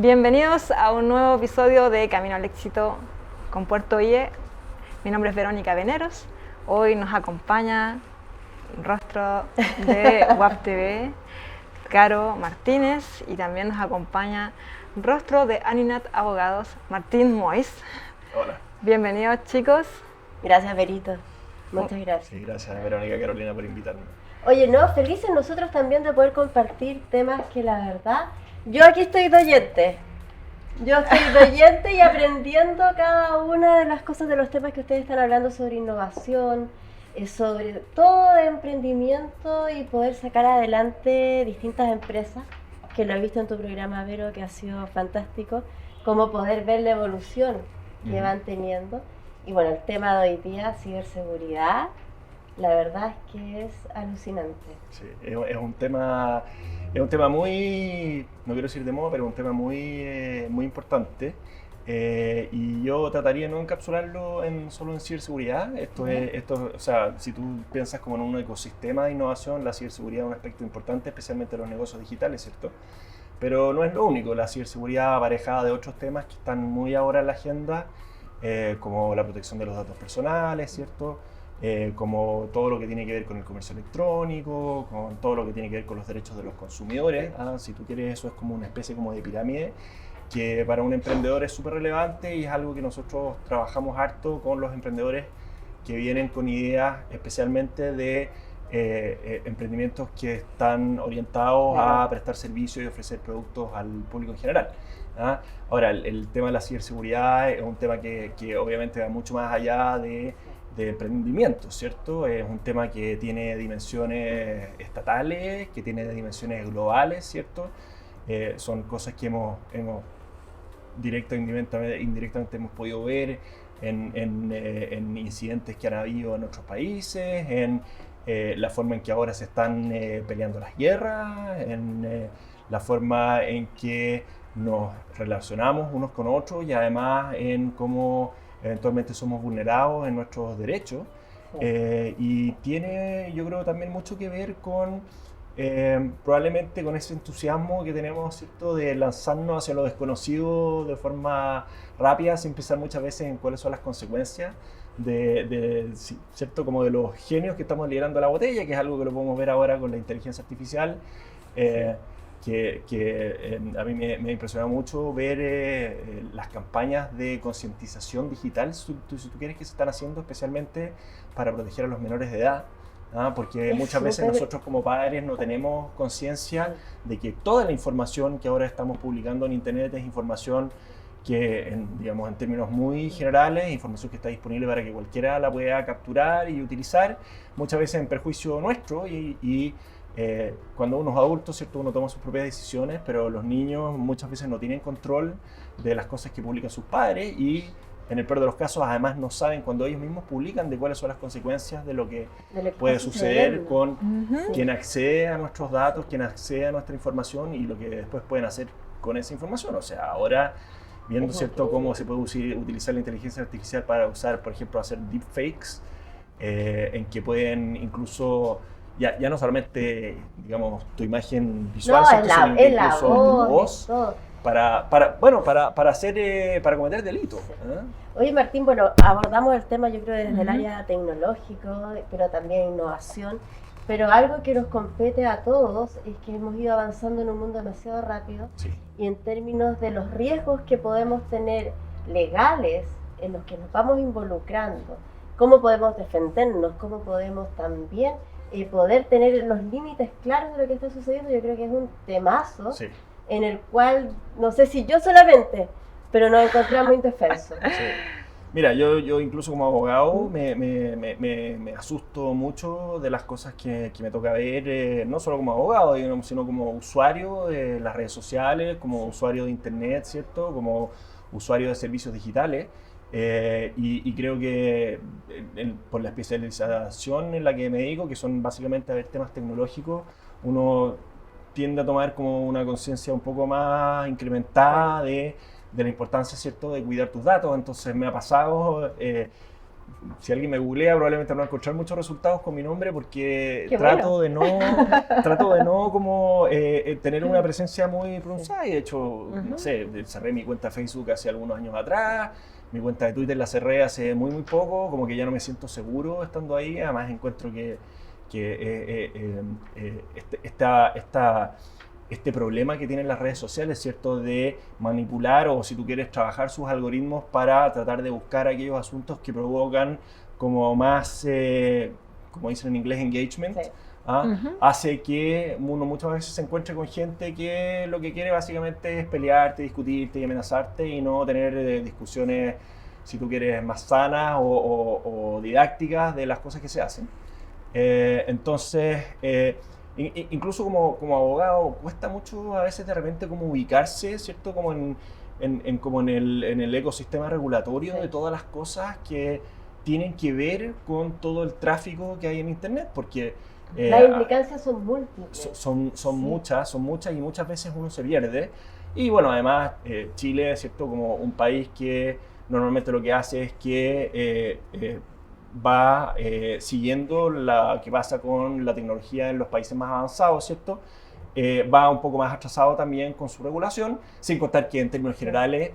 Bienvenidos a un nuevo episodio de Camino al Éxito con Puerto IE. Mi nombre es Verónica Veneros. Hoy nos acompaña un rostro de WAP TV, Caro Martínez, y también nos acompaña un rostro de Aninat Abogados, Martín Mois. Hola. Bienvenidos, chicos. Gracias, Verito. Muchas gracias. Sí, gracias Verónica y Carolina por invitarme. Oye, no, felices nosotros también de poder compartir temas que la verdad, yo aquí estoy de oyente. Yo estoy de oyente y aprendiendo cada una de las cosas de los temas que ustedes están hablando sobre innovación, sobre todo de emprendimiento y poder sacar adelante distintas empresas, que lo he visto en tu programa, Vero, que ha sido fantástico, como poder ver la evolución que van teniendo. Y bueno, el tema de hoy día, ciberseguridad, la verdad es que es alucinante. Sí, es un tema muy, no quiero decir de moda, pero un tema muy importante. Y yo trataría de no encapsularlo solo en ciberseguridad. O sea, si tú piensas como en un ecosistema de innovación, la ciberseguridad es un aspecto importante, especialmente en los negocios digitales, ¿cierto? Pero no es lo único, la ciberseguridad aparejada de otros temas que están muy ahora en la agenda, como la protección de los datos personales, ¿cierto? Como todo lo que tiene que ver con el comercio electrónico, con todo lo que tiene que ver con los derechos de los consumidores. Si tú quieres, eso es como una especie como de pirámide que para un emprendedor es súper relevante y es algo que nosotros trabajamos harto con los emprendedores que vienen con ideas especialmente de emprendimientos que están orientados a prestar servicios y ofrecer productos al público en general. Ahora, el tema de la ciberseguridad es un tema que obviamente va mucho más allá de emprendimiento, ¿cierto? Es un tema que tiene dimensiones estatales, que tiene dimensiones globales, ¿cierto? Son cosas que hemos directa e indirectamente hemos podido ver en incidentes que han habido en otros países, en la forma en que ahora se están peleando las guerras, en la forma en que nos relacionamos unos con otros y además en cómo eventualmente somos vulnerados en nuestros derechos. Y tiene, yo creo, también mucho que ver con probablemente con ese entusiasmo que tenemos, ¿cierto?, de lanzarnos hacia lo desconocido de forma rápida, sin pensar muchas veces en cuáles son las consecuencias ¿cierto?, como de los genios que estamos liderando la botella, que es algo que lo podemos ver ahora con la inteligencia artificial. A mí me ha impresionado mucho ver las campañas de concientización digital, si tú quieres, que se están haciendo especialmente para proteger a los menores de edad. Porque muchas veces nosotros como padres no tenemos conciencia de que toda la información que ahora estamos publicando en internet es información que, digamos, en términos muy generales, información que está disponible para que cualquiera la pueda capturar y utilizar, muchas veces en perjuicio nuestro y cuando uno es adulto, ¿cierto?, uno toma sus propias decisiones, pero los niños muchas veces no tienen control de las cosas que publican sus padres y en el peor de los casos además no saben cuando ellos mismos publican de cuáles son las consecuencias de lo que puede suceder con quien accede a nuestros datos, quien accede a nuestra información y lo que después pueden hacer con esa información. O sea, ahora viendo, ¿cierto?, cómo se puede utilizar la inteligencia artificial para usar, por ejemplo, hacer deepfakes, en que pueden incluso ya no solamente, digamos, tu imagen visual, sino incluso tu voz, para cometer delitos. Oye, Martín, bueno, abordamos el tema, yo creo, desde el área tecnológico, pero también innovación, pero algo que nos compete a todos es que hemos ido avanzando en un mundo demasiado rápido. Sí. Y en términos de los riesgos que podemos tener legales en los que nos vamos involucrando, cómo podemos defendernos, cómo podemos también poder tener los límites claros de lo que está sucediendo, yo creo que es un temazo en el cual, no sé si yo solamente, pero nos encontramos indefensos. Sí. Mira, yo incluso como abogado me asusto mucho de las cosas que me toca ver, no solo como abogado, digamos, sino como usuario de las redes sociales, como usuario de internet, ¿cierto?, como usuario de servicios digitales. Y creo que por la especialización en la que me dedico, que son básicamente a ver temas tecnológicos, uno tiende a tomar como una conciencia un poco más incrementada de la importancia, ¿cierto?, de cuidar tus datos. Entonces me ha pasado si alguien me googlea, probablemente no va a encontrar muchos resultados con mi nombre porque Qué trato de no como tener una presencia muy pronunciada. Y de hecho, no sé, cerré mi cuenta de Facebook hace algunos años atrás, mi cuenta de Twitter la cerré hace muy poco, como que ya no me siento seguro estando ahí. Además encuentro que este problema que tienen las redes sociales, ¿cierto? De manipular o, si tú quieres, trabajar sus algoritmos para tratar de buscar aquellos asuntos que provocan como más, como dicen en inglés, engagement. Sí. Hace que uno muchas veces se encuentre con gente que lo que quiere básicamente es pelearte, discutirte y amenazarte y no tener discusiones, si tú quieres, más sanas o didácticas de las cosas que se hacen. Entonces, incluso como abogado, cuesta mucho a veces de repente como ubicarse, ¿cierto? Como en el ecosistema regulatorio de todas las cosas que tienen que ver con todo el tráfico que hay en Internet, porque las implicancias son múltiples. Son muchas y muchas veces uno se pierde. Y bueno, además Chile, ¿cierto? Como un país que normalmente lo que hace es que va siguiendo lo que pasa con la tecnología en los países más avanzados, ¿cierto? Va un poco más atrasado también con su regulación, sin contar que en términos generales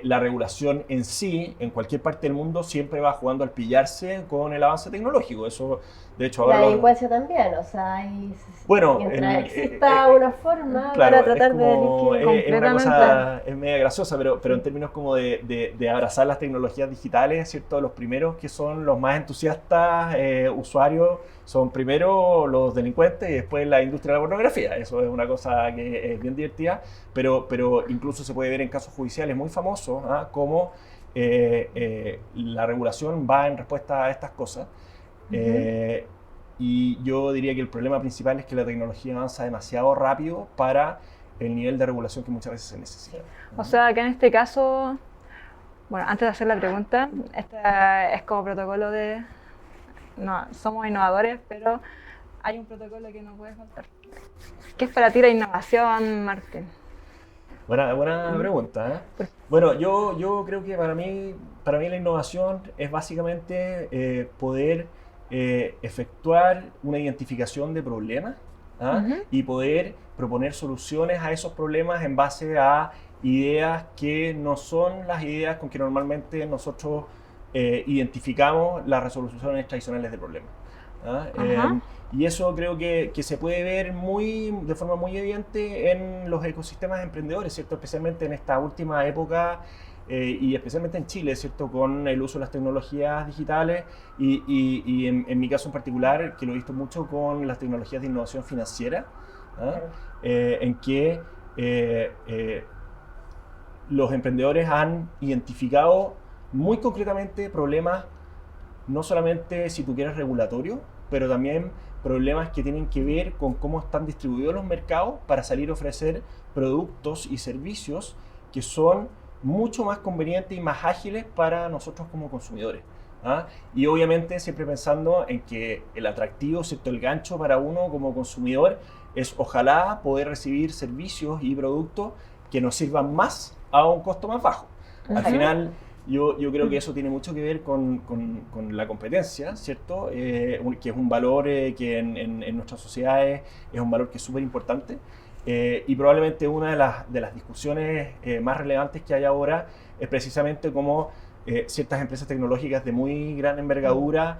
la regulación en sí, en cualquier parte del mundo, siempre va jugando al pillarse con el avance tecnológico. Eso, de hecho, ahora la delincuencia también, o sea, bueno, mientras exista una forma claro, para tratar de es una completamente. cosa, es media graciosa, pero en términos como de abrazar las tecnologías digitales, ¿cierto? Los primeros que son los más entusiastas usuarios son primero los delincuentes y después la industria de la pornografía. Eso es una cosa que es bien divertida, pero incluso se puede ver en casos judiciales muy famosos, cómo la regulación va en respuesta a estas cosas. Y yo diría que el problema principal es que la tecnología avanza demasiado rápido para el nivel de regulación que muchas veces se necesita. O sea, que en este caso, bueno, antes de hacer la pregunta, este es como protocolo de, no, somos innovadores, pero hay un protocolo que no puede faltar. ¿Qué es para ti la innovación, Martín? Buena pregunta, ¿eh? Bueno, yo creo que para mí la innovación es básicamente poder efectuar una identificación de problemas y poder proponer soluciones a esos problemas en base a ideas que no son las ideas con que normalmente nosotros identificamos las resoluciones tradicionales de problemas. Y eso creo que se puede ver de forma muy evidente en los ecosistemas emprendedores, ¿cierto? Especialmente en esta última época y especialmente en Chile, ¿cierto? Con el uso de las tecnologías digitales y en mi caso en particular, que lo he visto mucho con las tecnologías de innovación financiera, en que los emprendedores han identificado muy concretamente problemas, no solamente, si tú quieres, regulatorios, pero también problemas que tienen que ver con cómo están distribuidos los mercados para salir a ofrecer productos y servicios que son mucho más convenientes y más ágiles para nosotros como consumidores. Y obviamente siempre pensando en que el atractivo, ¿cierto? El gancho para uno como consumidor es ojalá poder recibir servicios y productos que nos sirvan más a un costo más bajo. Al final, yo creo que eso tiene mucho que ver con la competencia, ¿cierto? Que es un valor que en nuestras sociedades es un valor que es súper importante. Y probablemente una de las discusiones más relevantes que hay ahora es precisamente cómo ciertas empresas tecnológicas de muy gran envergadura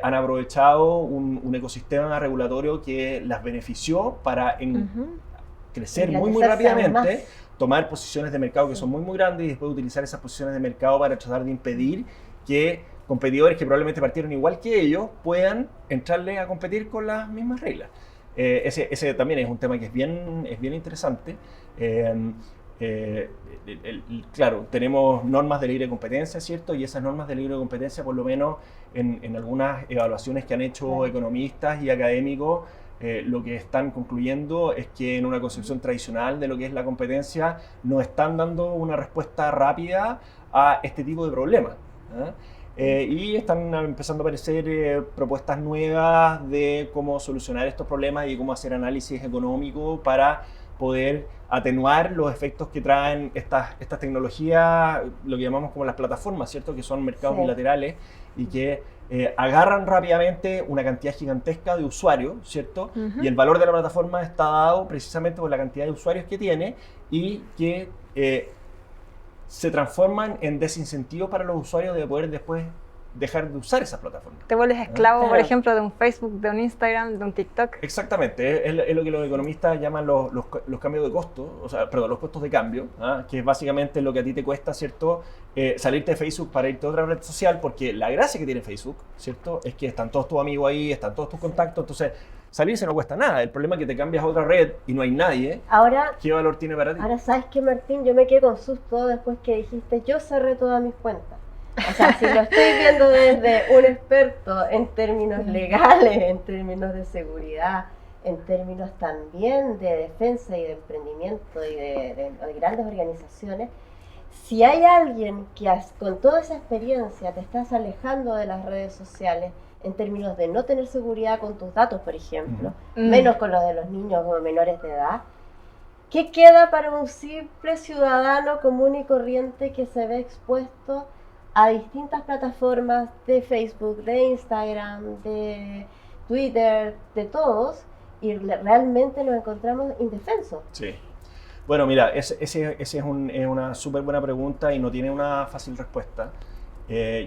han aprovechado un ecosistema regulatorio que las benefició para crecer muy rápidamente, tomar posiciones de mercado que son muy grandes y después utilizar esas posiciones de mercado para tratar de impedir que competidores que probablemente partieron igual que ellos puedan entrarle a competir con las mismas reglas. Ese también es un tema que es bien interesante. Claro, tenemos normas de libre competencia, ¿cierto? Y esas normas de libre competencia, por lo menos en algunas evaluaciones que han hecho economistas y académicos, lo que están concluyendo es que en una concepción tradicional de lo que es la competencia no están dando una respuesta rápida a este tipo de problemas. Y están empezando a aparecer propuestas nuevas de cómo solucionar estos problemas y cómo hacer análisis económico para poder atenuar los efectos que traen estas tecnologías, lo que llamamos como las plataformas, ¿cierto? Que son mercados bilaterales y que agarran rápidamente una cantidad gigantesca de usuarios, ¿cierto? Y el valor de la plataforma está dado precisamente por la cantidad de usuarios que tiene y que se transforman en desincentivos para los usuarios de poder después dejar de usar esas plataformas. Te vuelves esclavo, Claro. por ejemplo, de un Facebook, de un Instagram, de un TikTok. Exactamente, es lo que los economistas llaman los cambios de costo, o sea, perdón, los costos de cambio, que es básicamente lo que a ti te cuesta, ¿cierto? Salirte de Facebook para irte a otra red social, porque la gracia que tiene Facebook, ¿cierto? Es que están todos tus amigos ahí, están todos tus contactos, entonces salirse no cuesta nada. El problema es que te cambias a otra red y no hay nadie. Ahora, ¿Qué valor tiene para ti? ¿sabes qué, Martín? Yo me quedé con susto después que dijiste, yo cerré todas mis cuentas. O sea, si lo estoy viendo desde un experto en términos legales, en términos de seguridad, en términos también de defensa y de emprendimiento y de grandes organizaciones, si hay alguien que con toda esa experiencia te estás alejando de las redes sociales en términos de no tener seguridad con tus datos, por ejemplo, menos con los de los niños o menores de edad, ¿qué queda para un simple ciudadano común y corriente que se ve expuesto a distintas plataformas de Facebook, de Instagram, de Twitter, de todos, y realmente nos encontramos indefensos? Sí. Bueno, mira, esa es una súper buena pregunta y no tiene una fácil respuesta.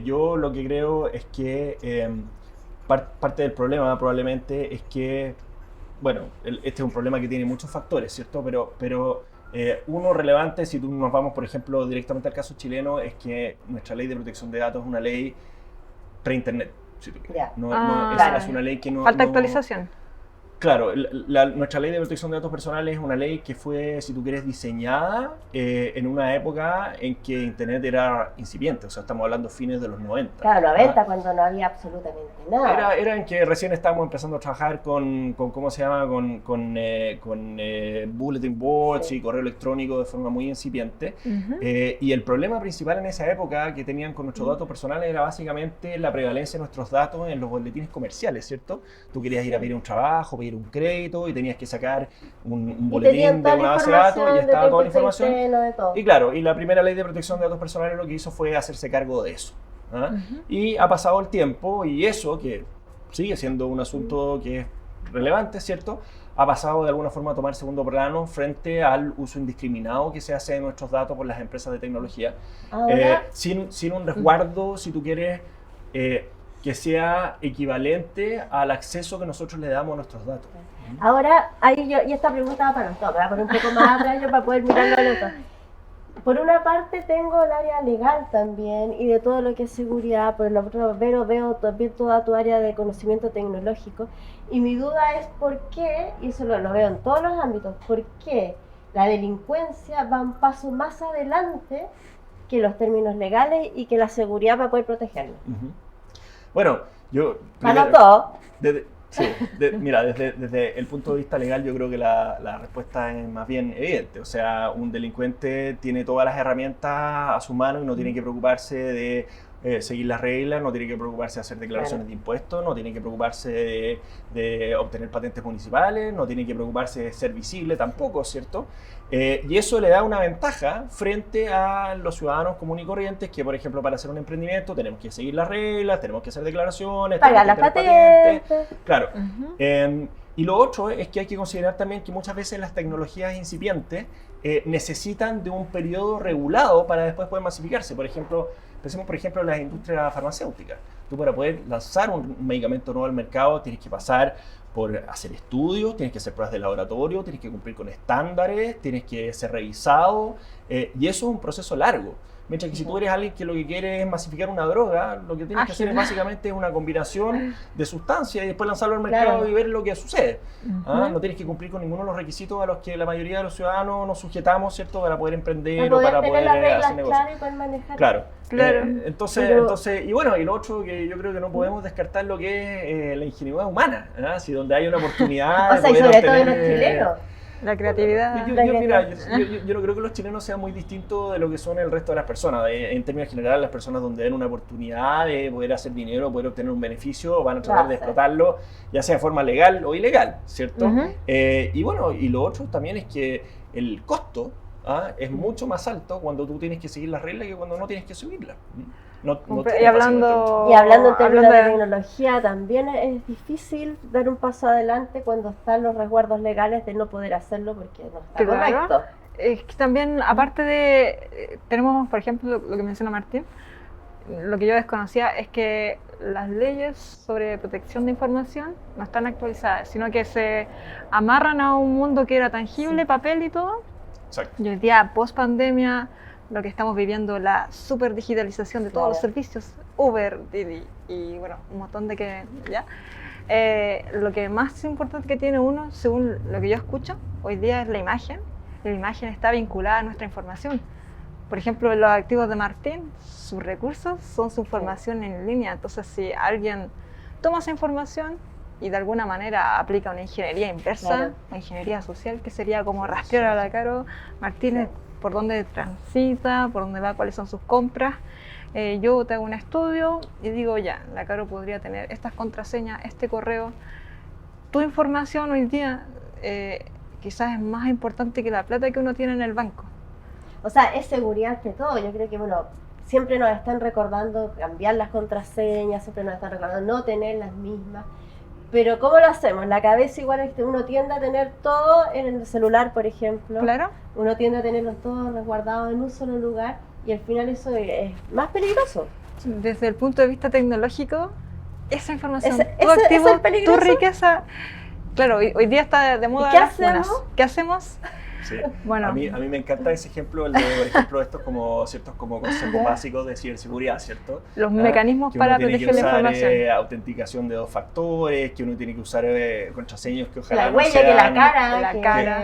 Yo lo que creo es que parte del problema probablemente es que, bueno, este es un problema que tiene muchos factores, ¿cierto? Pero uno relevante, si nos vamos, por ejemplo, directamente al caso chileno, es que nuestra ley de protección de datos es una ley pre-internet, si tú quieres. Claro. Es una ley que no... Falta actualización. Claro, nuestra ley de protección de datos personales es una ley que fue, si tú quieres, diseñada en una época en que Internet era incipiente, o sea, estamos hablando fines de los 90. Claro, 90, cuando no había absolutamente nada. Era en que recién estábamos empezando a trabajar con ¿cómo se llama? Con bulletin boards y correo electrónico de forma muy incipiente. Y el problema principal en esa época que tenían con nuestros datos personales era básicamente la prevalencia de nuestros datos en los boletines comerciales, ¿cierto? Tú querías ir a pedir un trabajo, pedir un crédito y tenías que sacar un boletín de una base de datos y estaba toda la información. Y claro, y la primera ley de protección de datos personales lo que hizo fue hacerse cargo de eso. Y ha pasado el tiempo y eso, que sigue siendo un asunto que es relevante, ¿cierto? Ha pasado de alguna forma a tomar segundo plano frente al uso indiscriminado que se hace de nuestros datos por las empresas de tecnología. Sin un resguardo, si tú quieres, que sea equivalente al acceso que nosotros le damos a nuestros datos. Ahora, y esta pregunta va para los dos, para un poco más atrás yo para poder mirarlo a los dos. Por una parte tengo el área legal también y de todo lo que es seguridad, por el otro veo también toda tu área de conocimiento tecnológico y mi duda es por qué, y eso lo veo en todos los ámbitos, por qué la delincuencia va un paso más adelante que los términos legales y que la seguridad para poder protegernos. Bueno, yo... Para todos. Mira, desde el punto de vista legal yo creo que la respuesta es más bien evidente. O sea, un delincuente tiene todas las herramientas a su mano y no tiene que preocuparse de seguir las reglas, no tiene que preocuparse de hacer declaraciones de impuestos, no tiene que preocuparse de obtener patentes municipales, no tiene que preocuparse de ser visible tampoco, ¿cierto? Y eso le da una ventaja frente a los ciudadanos comunes y corrientes que, por ejemplo, para hacer un emprendimiento tenemos que seguir las reglas, tenemos que hacer declaraciones, pagar las tenemos que tener patentes. Claro. Y lo otro es que hay que considerar también que muchas veces las tecnologías incipientes necesitan de un periodo regulado para después poder masificarse. Por ejemplo, pensemos por ejemplo en las industrias farmacéuticas. Tú para poder lanzar un medicamento nuevo al mercado tienes que pasar por hacer estudios, tienes que hacer pruebas de laboratorio, tienes que cumplir con estándares, tienes que ser revisado y eso es un proceso largo. Mientras que si tú eres alguien que lo que quiere es masificar una droga, lo que tienes que hacer es básicamente una combinación de sustancias y después lanzarlo al mercado y ver lo que sucede. No tienes que cumplir con ninguno de los requisitos a los que la mayoría de los ciudadanos nos sujetamos, ¿cierto? Para poder emprender o para poder hacer negocios. Y poder manejar. Claro. Claro. Entonces, y bueno, y lo otro que yo creo que no podemos descartar lo que es la ingenuidad humana, si donde hay una oportunidad o sea, y sobre todo de los chilenos. La creatividad. Yo no creo que los chilenos sean muy distintos de lo que son el resto de las personas. En términos generales, las personas donde ven una oportunidad de poder hacer dinero, poder obtener un beneficio, van a tratar de explotarlo, ya sea de forma legal o ilegal, ¿cierto? Y bueno, y lo otro también es que el costo es mucho más alto cuando tú tienes que seguir las reglas que cuando no tienes que seguirlas. Y hablando en términos de tecnología, también es difícil dar un paso adelante cuando están los resguardos legales de no poder hacerlo porque no está correcto. Es que también, aparte de, tenemos, por ejemplo, lo que menciona Martín, lo que yo desconocía es que las leyes sobre protección de información no están actualizadas, sino que se amarran a un mundo que era tangible, papel y todo. Exacto. Y hoy día, post pandemia, lo que estamos viviendo, la super digitalización de todos los servicios, Uber, Didi y bueno, un montón de que ya. Lo que más importante que tiene uno, según lo que yo escucho, hoy día es la imagen. La imagen está vinculada a nuestra información. Por ejemplo, los activos de Martín, sus recursos son su información en línea. Entonces, si alguien toma esa información y de alguna manera aplica una ingeniería inversa, una ingeniería social, que sería como rastrear a la Caro Martínez por dónde transita, por dónde va, cuáles son sus compras. Yo te hago un estudio y digo, ya, la Caro podría tener estas contraseñas, este correo. Tu información hoy día quizás es más importante que la plata que uno tiene en el banco. O sea, es seguridad que todo. Yo creo que, bueno, siempre nos están recordando cambiar las contraseñas, siempre nos están recordando no tener las mismas. Pero ¿cómo lo hacemos? La cabeza igual es que uno tiende a tener todo en el celular, por ejemplo. Claro. Uno tiende a tenerlos todos resguardados en un solo lugar y al final eso es más peligroso. Desde el punto de vista tecnológico, esa información, tu activo, tu riqueza. Claro, hoy día está de moda. ¿Y qué hacemos? ¿Qué hacemos? Sí. Bueno. A mí me encanta ese ejemplo, el de, por ejemplo, estos como ciertos como consejos básicos de ciberseguridad, ¿cierto? Los mecanismos para proteger la información. Autenticación de 2 factores, que uno tiene que usar contraseñas que ojalá la huella, no sean, que la cara.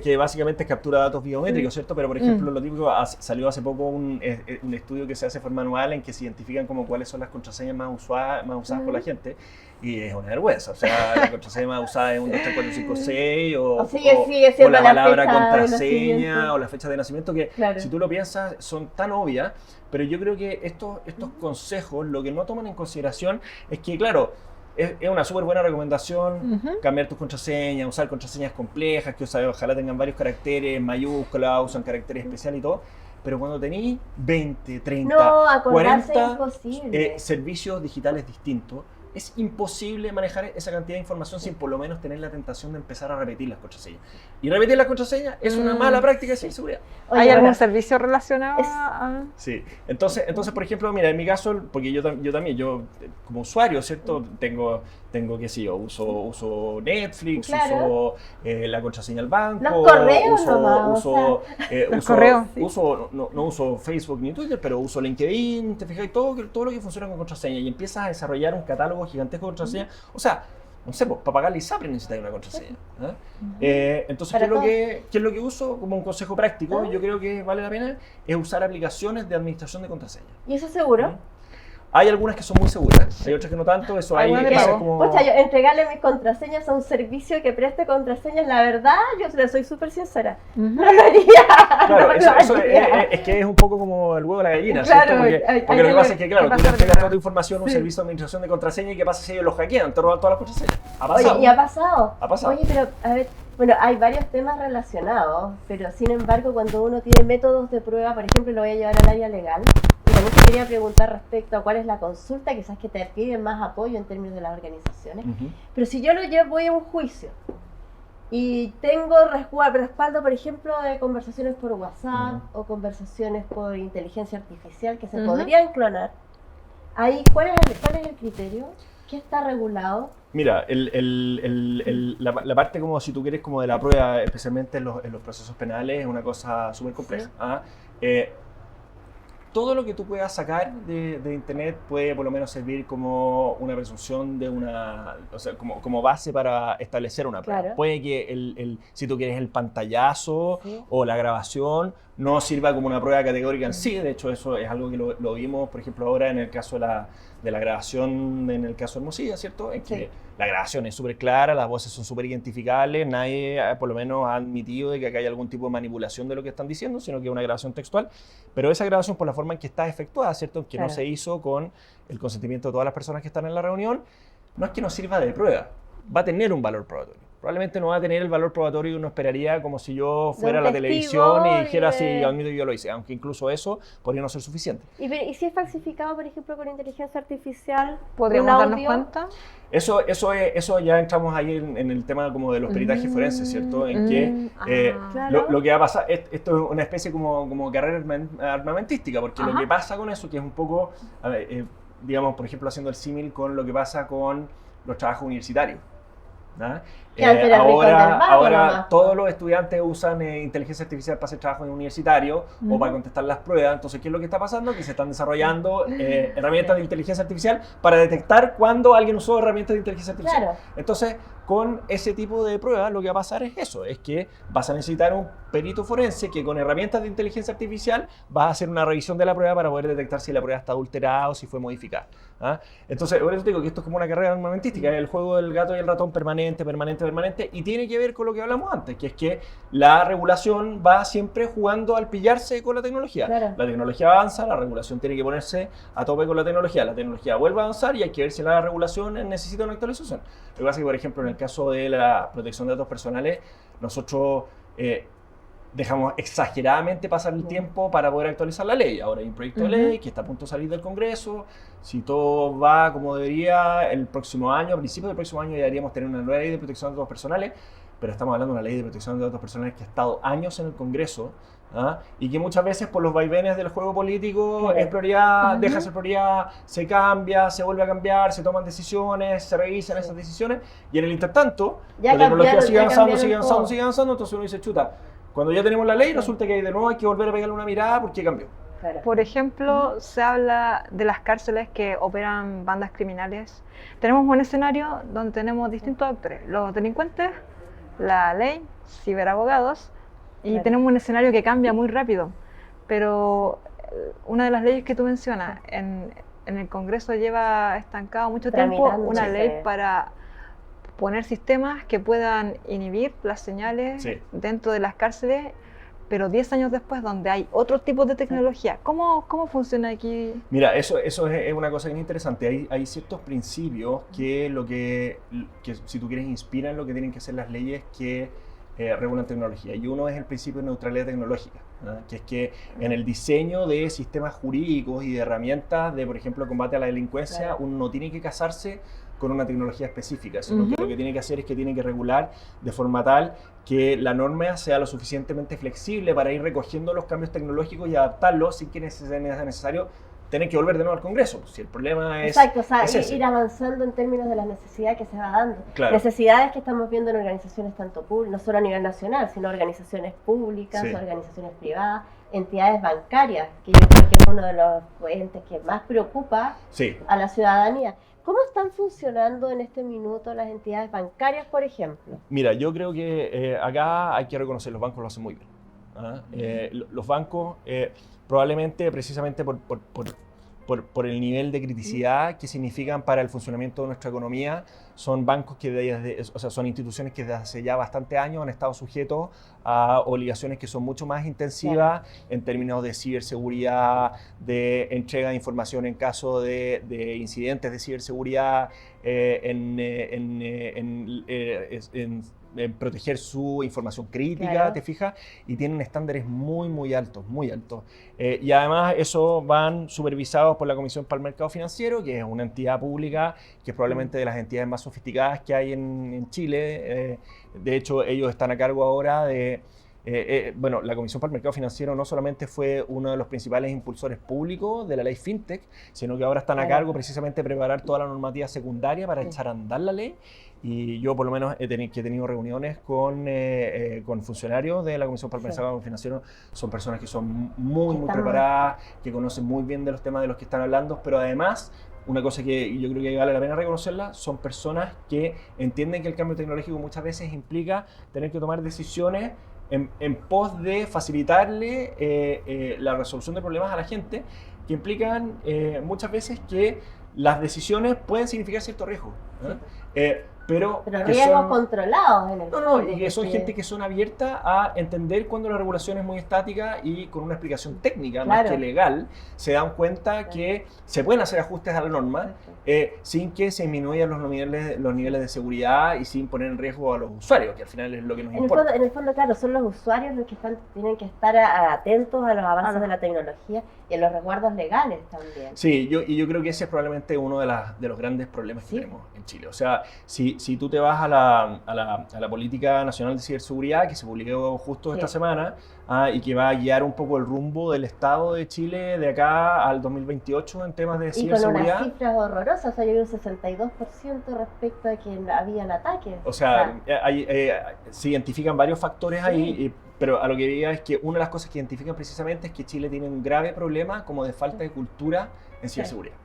Que básicamente es captura datos biométricos, ¿cierto? Pero, por ejemplo, lo típico, salió hace poco un estudio que se hace de forma anual en que se identifican como cuáles son las contraseñas más usadas por la gente. Y es una vergüenza, o sea, la contraseña más usada es 1, 2, 3, 4, 5, 6 o la palabra contraseña o la fecha de nacimiento, que si tú lo piensas son tan obvias, pero yo creo que estos consejos lo que no toman en consideración es que, claro, es una súper buena recomendación cambiar tus contraseñas, usar contraseñas complejas, que ojalá tengan varios caracteres, mayúsculas, usan caracteres especiales y todo. Pero cuando tenéis 20, 30, 40 servicios digitales distintos, es imposible manejar esa cantidad de información sin por lo menos tener la tentación de empezar a repetir las contraseñas. Y repetir las contraseñas es una mala práctica de ciberseguridad. ¿Hay algún servicio relacionado Sí. Entonces, por ejemplo, mira, en mi caso, porque yo también, como usuario, ¿cierto? Tengo qué sé yo, uso Netflix, uso la contraseña del banco. Los correos no uso Facebook ni Twitter, pero uso LinkedIn, te fijas, todo lo que funciona con contraseña, y empiezas a desarrollar un catálogo gigantesco de contraseñas. O sea, no sé, para pagar la ISAPRE necesitas una contraseña. Entonces, ¿qué es lo que uso como un consejo práctico? Yo creo que vale la pena, es usar aplicaciones de administración de contraseñas. ¿Y eso es seguro? Hay algunas que son muy seguras, hay otras que no tanto, eso hay como... Pucha, yo entregarle mis contraseñas a un servicio que preste contraseñas, la verdad, yo le soy súper sincera. No lo haría. Claro, es que es un poco como el huevo de la gallina, claro, ¿cierto? Porque lo que pasa es que, claro, tú le entregas toda tu información a un servicio de administración de contraseña, y ¿qué pasa si ellos los hackean? Te roban todas las contraseñas. ¿Ha pasado? Oye, ¿y ha pasado? Ha pasado. Oye, pero, a ver, bueno, hay varios temas relacionados, pero sin embargo, cuando uno tiene métodos de prueba, por ejemplo, lo voy a llevar al área legal, y también te quería preguntar respecto a cuál es la consulta, quizás que te piden más apoyo en términos de las organizaciones, pero si yo voy a un juicio y tengo respaldo, por ejemplo, de conversaciones por WhatsApp o conversaciones por inteligencia artificial que se podrían clonar, ahí, ¿cuál es el criterio? ¿Qué está regulado? Mira, la parte como si tú quieres como de la prueba, especialmente en los procesos penales, es una cosa súper compleja. Todo lo que tú puedas sacar de internet puede por lo menos servir como una presunción de o sea, como base para establecer una prueba. Claro. Puede que si tú quieres el pantallazo o la grabación no sirva como una prueba categórica en sí. De hecho, eso es algo que lo vimos, por ejemplo, ahora en el caso de la grabación, en el caso de Hermosilla, ¿cierto? En que la grabación es súper clara, las voces son súper identificables, nadie por lo menos ha admitido de que acá hay algún tipo de manipulación de lo que están diciendo, sino que es una grabación textual, pero esa grabación por la forma en que está efectuada, ¿cierto? Que no se hizo con el consentimiento de todas las personas que están en la reunión, no es que nos sirva de prueba, va a tener un valor probatorio. Probablemente no va a tener el valor probatorio que uno esperaría como si yo fuera a la televisión y dijera, sí, admito que yo lo hice, aunque incluso eso podría no ser suficiente. ¿Y si es falsificado, por ejemplo, con inteligencia artificial? ¿Podríamos darnos cuenta? Eso ya entramos ahí en el tema como de los peritajes forenses, ¿cierto? En que claro. lo que va a pasar, esto es una especie como carrera armamentística, porque lo que pasa con eso, que es un poco, digamos, por ejemplo, haciendo el símil con lo que pasa con los trabajos universitarios. Ahora todos los estudiantes usan inteligencia artificial para hacer trabajo universitario o para contestar las pruebas. Entonces, ¿qué es lo que está pasando? Que se están desarrollando herramientas de inteligencia artificial para detectar cuando alguien usó herramientas de inteligencia artificial. Claro. Entonces, con ese tipo de pruebas lo que va a pasar es eso, es que vas a necesitar un perito forense que con herramientas de inteligencia artificial va a hacer una revisión de la prueba para poder detectar si la prueba está adulterada o si fue modificada. Entonces, por eso digo que esto es como una carrera armamentística, es el juego del gato y el ratón permanente, y tiene que ver con lo que hablamos antes, que es que la regulación va siempre jugando al pillarse con la tecnología. Claro. La tecnología avanza, la regulación tiene que ponerse a tope con la tecnología vuelve a avanzar y hay que ver si la regulación necesita una actualización. Lo que pasa es que, por ejemplo, en el caso de la protección de datos personales, nosotros dejamos exageradamente pasar el tiempo para poder actualizar la ley. Ahora hay un proyecto de ley que está a punto de salir del Congreso. Si todo va como debería, el próximo año, a principios del próximo año, ya deberíamos tener una nueva ley de protección de datos personales, pero estamos hablando de una ley de protección de datos personales que ha estado años en el Congreso, y que muchas veces por los vaivenes del juego político es prioridad, deja de ser prioridad, se cambia, se vuelve a cambiar, se toman decisiones, se revisan esas decisiones, y en el intertanto, la tecnología sigue avanzando, entonces uno dice, chuta, cuando ya tenemos la ley, resulta que de nuevo hay que volver a pegarle una mirada porque cambió. Claro. Por ejemplo, se habla de las cárceles que operan bandas criminales. Tenemos un escenario donde tenemos distintos actores, los delincuentes, la ley, ciberabogados, y tenemos un escenario que cambia muy rápido. Pero una de las leyes que tú mencionas, en el Congreso lleva estancado mucho tiempo una ley para poner sistemas que puedan inhibir las señales dentro de las cárceles, pero 10 años después, donde hay otro tipo de tecnología. ¿Cómo funciona aquí? Mira, eso es una cosa bien interesante. Hay ciertos principios que si tú quieres, inspiran lo que tienen que ser las leyes que regulan tecnología. Y uno es el principio de neutralidad tecnológica, que es que en el diseño de sistemas jurídicos y de herramientas de, por ejemplo, combate a la delincuencia, uno no tiene que casarse con una tecnología específica, sino que lo que tiene que hacer es que tiene que regular de forma tal que la norma sea lo suficientemente flexible para ir recogiendo los cambios tecnológicos y adaptarlos sin que sea necesario tener que volver de nuevo al Congreso. Si el problema es... Exacto, o sea, ir avanzando en términos de las necesidades que se va dando. Claro. Necesidades que estamos viendo en organizaciones tanto públicas, no solo a nivel nacional, sino organizaciones públicas, organizaciones privadas, entidades bancarias, que yo creo que es uno de los entes que más preocupa a la ciudadanía. ¿Cómo están funcionando en este minuto las entidades bancarias, por ejemplo? Mira, yo creo que acá hay que reconocer, los bancos lo hacen muy bien. Los bancos, probablemente precisamente por el nivel de criticidad que significan para el funcionamiento de nuestra economía, son bancos que son instituciones que desde hace ya bastantes años han estado sujetos a obligaciones que son mucho más intensivas en términos de ciberseguridad, de entrega de información en caso de incidentes de ciberseguridad, en proteger su información crítica, ¿te fijas? Y tienen estándares muy altos, muy altos. Y además eso van supervisados por la Comisión para el Mercado Financiero, que es una entidad pública que es probablemente de las entidades más sofisticadas que hay en Chile. De hecho, ellos están a cargo ahora de... la Comisión para el Mercado Financiero no solamente fue uno de los principales impulsores públicos de la ley FinTech, sino que ahora están a cargo precisamente de preparar toda la normativa secundaria para echar a andar la ley. Y yo por lo menos he tenido reuniones con funcionarios de la Comisión para el Mercado Financiero. Son personas que son muy preparadas, que conocen muy bien de los temas de los que están hablando, pero además... Una cosa que yo creo que vale la pena reconocerla, son personas que entienden que el cambio tecnológico muchas veces implica tener que tomar decisiones en pos de facilitarle la resolución de problemas a la gente, que implican muchas veces que las decisiones pueden significar cierto riesgo, pero que riesgos son, controlados en el fondo. y que son gente que son abiertas a entender cuando la regulación es muy estática y con una explicación técnica más que legal se dan cuenta que se pueden hacer ajustes a la norma sin que se disminuyan los niveles de seguridad y sin poner en riesgo a los usuarios, que al final es lo que nos importa. En el fondo, claro, son los usuarios los que tienen que estar atentos a los avances de la tecnología y a los resguardos legales también. Sí, yo creo que ese es probablemente uno de los grandes problemas que tenemos en Chile. O sea, si tú te vas a la Política Nacional de Ciberseguridad, que se publicó justo esta semana, y que va a guiar un poco el rumbo del Estado de Chile de acá al 2028 en temas de ciberseguridad. Y con unas cifras horrorosas, o sea, yo vi un 62% respecto a que habían ataques. O sea, se identifican varios factores ahí, pero a lo que diría es que una de las cosas que identifican precisamente es que Chile tiene un grave problema como de falta de cultura en ciberseguridad.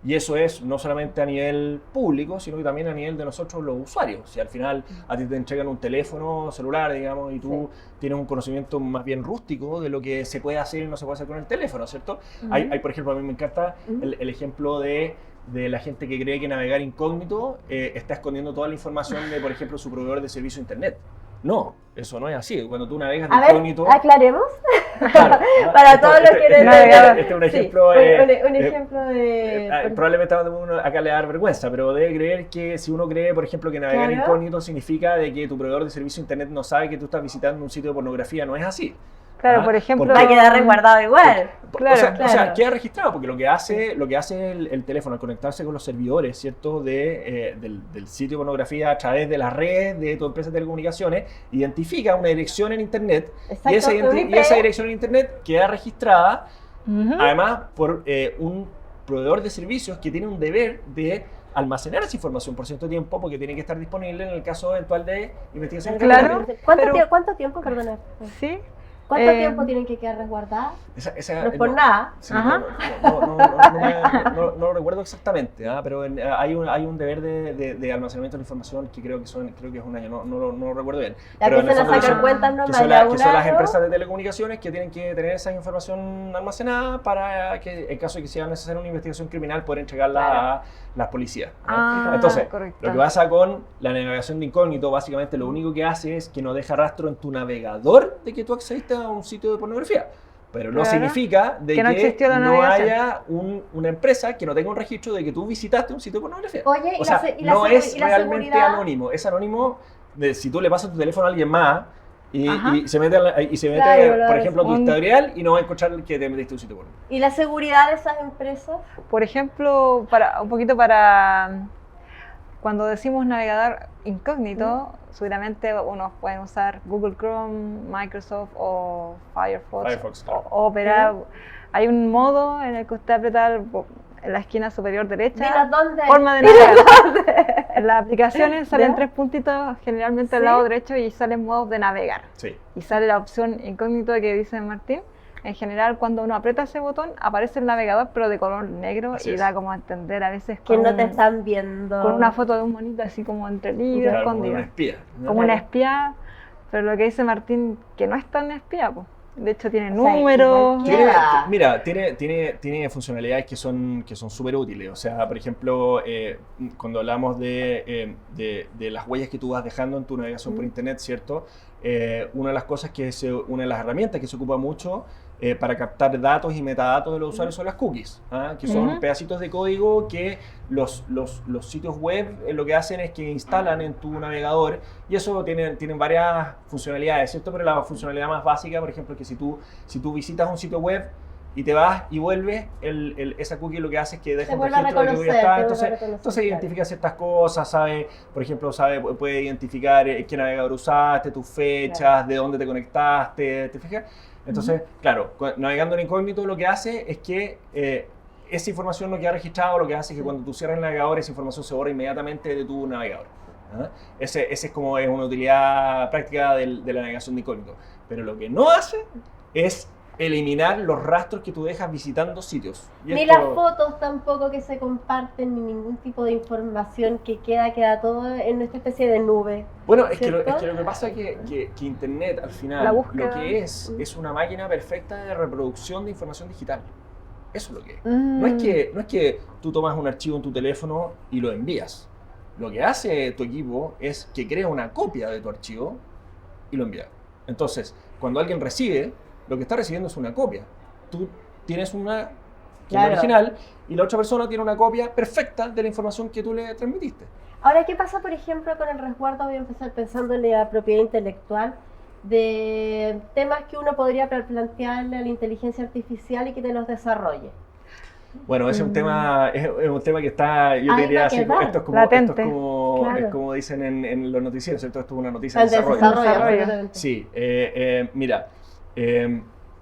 Y eso es no solamente a nivel público, sino que también a nivel de nosotros los usuarios. Si al final a ti te entregan un teléfono celular, digamos, y tú tienes un conocimiento más bien rústico de lo que se puede hacer y no se puede hacer con el teléfono, ¿cierto? Hay, por ejemplo, a mí me encanta el ejemplo de la gente que cree que navegar incógnito está escondiendo toda la información de, por ejemplo, su proveedor de servicio de internet. No, eso no es así. Cuando tú navegas de incógnito... A ver, aclaremos. Claro, para todos los que navegar. Este es un ejemplo... un ejemplo de... probablemente uno acá le da vergüenza, pero debe creer que si uno cree, por ejemplo, que navegar incógnito significa de que tu proveedor de servicio de internet no sabe que tú estás visitando un sitio de pornografía, no es así. Claro, por ejemplo... Va a quedar resguardado igual. O sea, queda registrado, porque lo que hace el teléfono al conectarse con los servidores, ¿cierto? Del sitio de pornografía a través de la red de tu empresa de telecomunicaciones, identifica una dirección en internet. Exacto, y esa dirección en internet queda registrada, además, por un proveedor de servicios que tiene un deber de almacenar esa información por cierto tiempo, porque tiene que estar disponible en el caso eventual de investigación. Claro. ¿Cuánto tiempo, perdona? Sí. ¿Cuánto tiempo tienen que quedar resguardadas? No es por nada. Sí, no lo recuerdo exactamente, pero hay un deber de almacenamiento de información que creo que es un año, no lo recuerdo bien. La pero que se las sacan cuentas nomás, que son las empresas de telecomunicaciones que tienen que tener esa información almacenada para que en caso de que sea necesaria una investigación criminal poder entregarla a las policías. Entonces, lo que pasa con la navegación de incógnito, básicamente lo único que hace es que no deja rastro en tu navegador de que tú accediste a un sitio de pornografía. Pero no significa de que no haya una empresa que no tenga un registro de que tú visitaste un sitio de pornografía. Oye, no es realmente anónimo. Es anónimo si tú le pasas tu teléfono a alguien más y se mete, por ejemplo, tu historial y no va a encontrar que te metiste un sitio porno. ¿Y la seguridad de esas empresas? Por ejemplo, cuando decimos navegador incógnito, seguramente unos pueden usar Google Chrome, Microsoft o Firefox claro. o Opera. Hay un modo en el que usted aprieta en la esquina superior derecha, forma de navegar. En las aplicaciones salen 3 puntitos generalmente al lado derecho y salen modos de navegar. Sí. Y sale la opción incógnito que dice Martín. En general, cuando uno aprieta ese botón, aparece el navegador, pero de color negro. Así da como a entender a veces que no te están viendo. Con una foto de un monito así como entre libros, escondido. Como una espía. Como una espía, pero lo que dice Martín, que no es tan espía, pues. De hecho tiene números. Tiene funcionalidades que son súper útiles. O sea, por ejemplo, cuando hablamos de las huellas que tú vas dejando en tu navegación por internet, ¿cierto? Una de las herramientas que se ocupa mucho para captar datos y metadatos de los usuarios son las cookies, que son pedacitos de código que los sitios web lo que hacen es que instalan en tu navegador, y eso tienen varias funcionalidades, ¿cierto? Pero la funcionalidad más básica, por ejemplo, es que si tú visitas un sitio web y te vas y vuelves, esa cookie lo que hace es que deja un registro de que voy a estar. Entonces identifica ciertas cosas, por ejemplo, puede identificar qué navegador usaste, tus fechas, de dónde te conectaste, ¿te fijas? Entonces, claro, navegando en incógnito lo que hace es que esa información no queda registrada, lo que hace es que cuando tú cierras el navegador, esa información se borra inmediatamente de tu navegador. Ese es como es una utilidad práctica de la navegación de incógnito. Pero lo que no hace es eliminar los rastros que tú dejas visitando sitios. Ni las fotos tampoco que se comparten, ni ningún tipo de información que queda todo en esta especie de nube. Bueno, es que lo que pasa es que Internet al final lo que es una máquina perfecta de reproducción de información digital. Eso es lo que es. No es que tú tomas un archivo en tu teléfono y lo envías. Lo que hace tu equipo es que crea una copia de tu archivo y lo envía. Entonces, cuando alguien recibe, lo que está recibiendo es una copia. Tú tienes una que es la original y la otra persona tiene una copia perfecta de la información que tú le transmitiste. Ahora, ¿qué pasa, por ejemplo, con el resguardo? Voy a empezar pensando en la propiedad intelectual de temas que uno podría plantearle a la inteligencia artificial y que te los desarrolle. Bueno, ese es un tema que está, yo te diría así, esto es como, latente. Es como dicen en los noticieros, ¿cierto? Esto es una noticia de desarrollo. Sí, mira.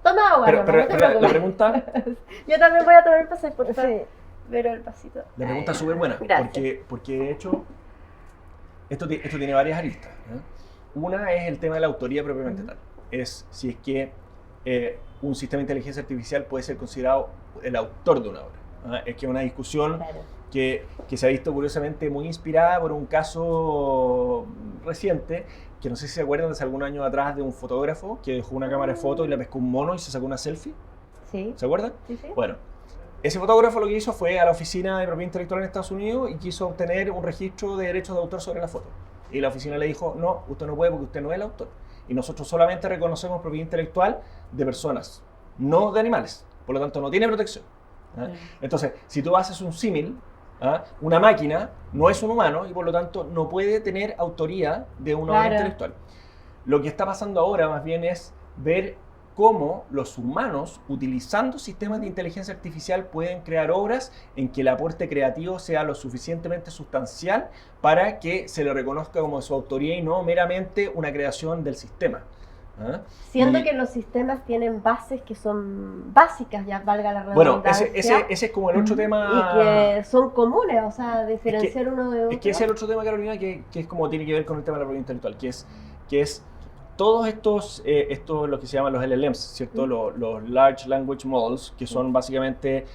Toma agua, pero la pregunta... Yo también voy a tomar el pasito, por favor. Sí. Pero el pasito. La pregunta es súper buena, porque de hecho, esto tiene varias aristas, ¿eh? Una es el tema de la autoría propiamente tal. Es si es que un sistema de inteligencia artificial puede ser considerado el autor de una obra. ¿Ah? Es que es una discusión que se ha visto curiosamente muy inspirada por un caso reciente, que no sé si se acuerdan de hace algunos años atrás de un fotógrafo que dejó una cámara de fotos y le pescó un mono y se sacó una selfie. Sí. ¿Se acuerdan? Sí, sí. Bueno, ese fotógrafo lo que hizo fue a la oficina de propiedad intelectual en Estados Unidos y quiso obtener un registro de derechos de autor sobre la foto. Y la oficina le dijo, no, usted no puede porque usted no es el autor. Y nosotros solamente reconocemos propiedad intelectual de personas, no de animales. Por lo tanto, no tiene protección. ¿Ah? Entonces, si tú haces un símil, ¿ah? Una máquina no es un humano y por lo tanto no puede tener autoría de una obra intelectual. Lo que está pasando ahora más bien es ver cómo los humanos, utilizando sistemas de inteligencia artificial, pueden crear obras en que el aporte creativo sea lo suficientemente sustancial para que se le reconozca como su autoría y no meramente una creación del sistema. ¿Ah? Siendo que los sistemas tienen bases que son básicas, ya valga la redundancia. Bueno, ese es como el otro tema... Y que son comunes, o sea, diferenciar uno de otro. Es que ese es el otro tema, Carolina, que es como tiene que ver con el tema de la propiedad intelectual, que es todos estos lo que se llaman los LLMs, ¿cierto? Los Large Language Models, que son básicamente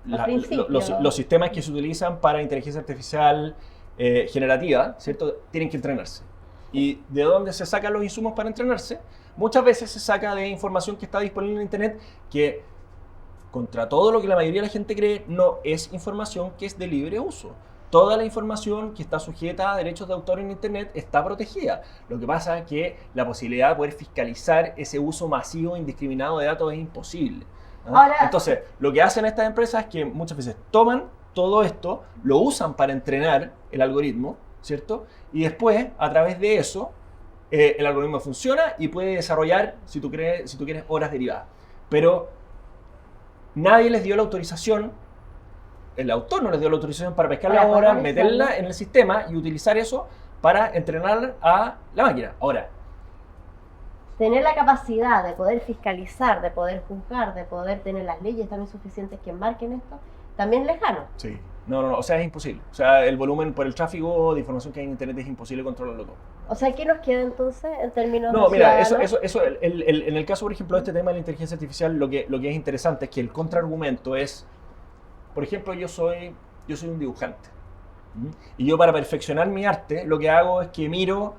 los sistemas que se utilizan para inteligencia artificial generativa, ¿cierto? Tienen que entrenarse. ¿Y de dónde se sacan los insumos para entrenarse? Muchas veces se saca de información que está disponible en Internet que, contra todo lo que la mayoría de la gente cree, no es información que es de libre uso. Toda la información que está sujeta a derechos de autor en Internet está protegida. Lo que pasa es que la posibilidad de poder fiscalizar ese uso masivo e indiscriminado de datos es imposible. ¿No? Ahora, entonces, lo que hacen estas empresas es que muchas veces toman todo esto, lo usan para entrenar el algoritmo, ¿cierto? Y después, a través de eso, el algoritmo funciona y puede desarrollar, si tú quieres, obras derivadas. Pero nadie les dio la autorización, el autor no les dio la autorización para pescar la obra, meterla en el sistema y utilizar eso para entrenar a la máquina. Ahora, tener la capacidad de poder fiscalizar, de poder juzgar, de poder tener las leyes también suficientes que marquen esto, también es lejano. Sí. No, o sea, es imposible. O sea, el volumen por el tráfico de información que hay en Internet es imposible controlarlo todo. O sea, ¿qué nos queda entonces en términos No, de mira, ciudadanos? en el caso, por ejemplo, de este tema de la inteligencia artificial, lo que es interesante es que el contraargumento es, por ejemplo, yo soy un dibujante. Y yo, para perfeccionar mi arte, lo que hago es que miro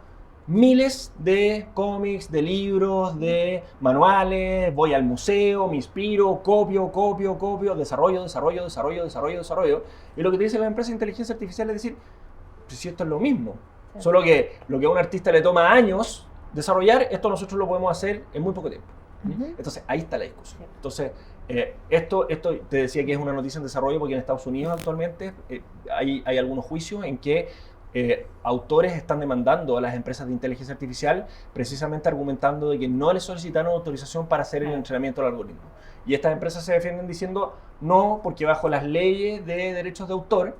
miles de cómics, de libros, de manuales, voy al museo, me inspiro, copio, desarrollo. Y lo que te dice la empresa de inteligencia artificial es decir, pues si esto es lo mismo, solo que lo que a un artista le toma años desarrollar, esto nosotros lo podemos hacer en muy poco tiempo. Entonces, ahí está la discusión. Entonces, esto te decía que es una noticia en desarrollo porque en Estados Unidos actualmente hay algunos juicios en que autores están demandando a las empresas de inteligencia artificial precisamente argumentando de que no les solicitaron autorización para hacer el entrenamiento del algoritmo. Y estas empresas se defienden diciendo no, porque bajo las leyes de derechos de autor,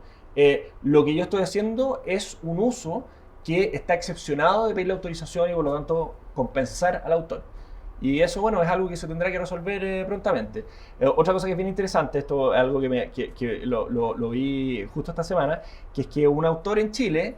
lo que yo estoy haciendo es un uso que está excepcionado de pedirle autorización y por lo tanto compensar al autor. Y eso, bueno, es algo que se tendrá que resolver prontamente. Otra cosa que es bien interesante, esto es algo que lo vi justo esta semana, que es que un autor en Chile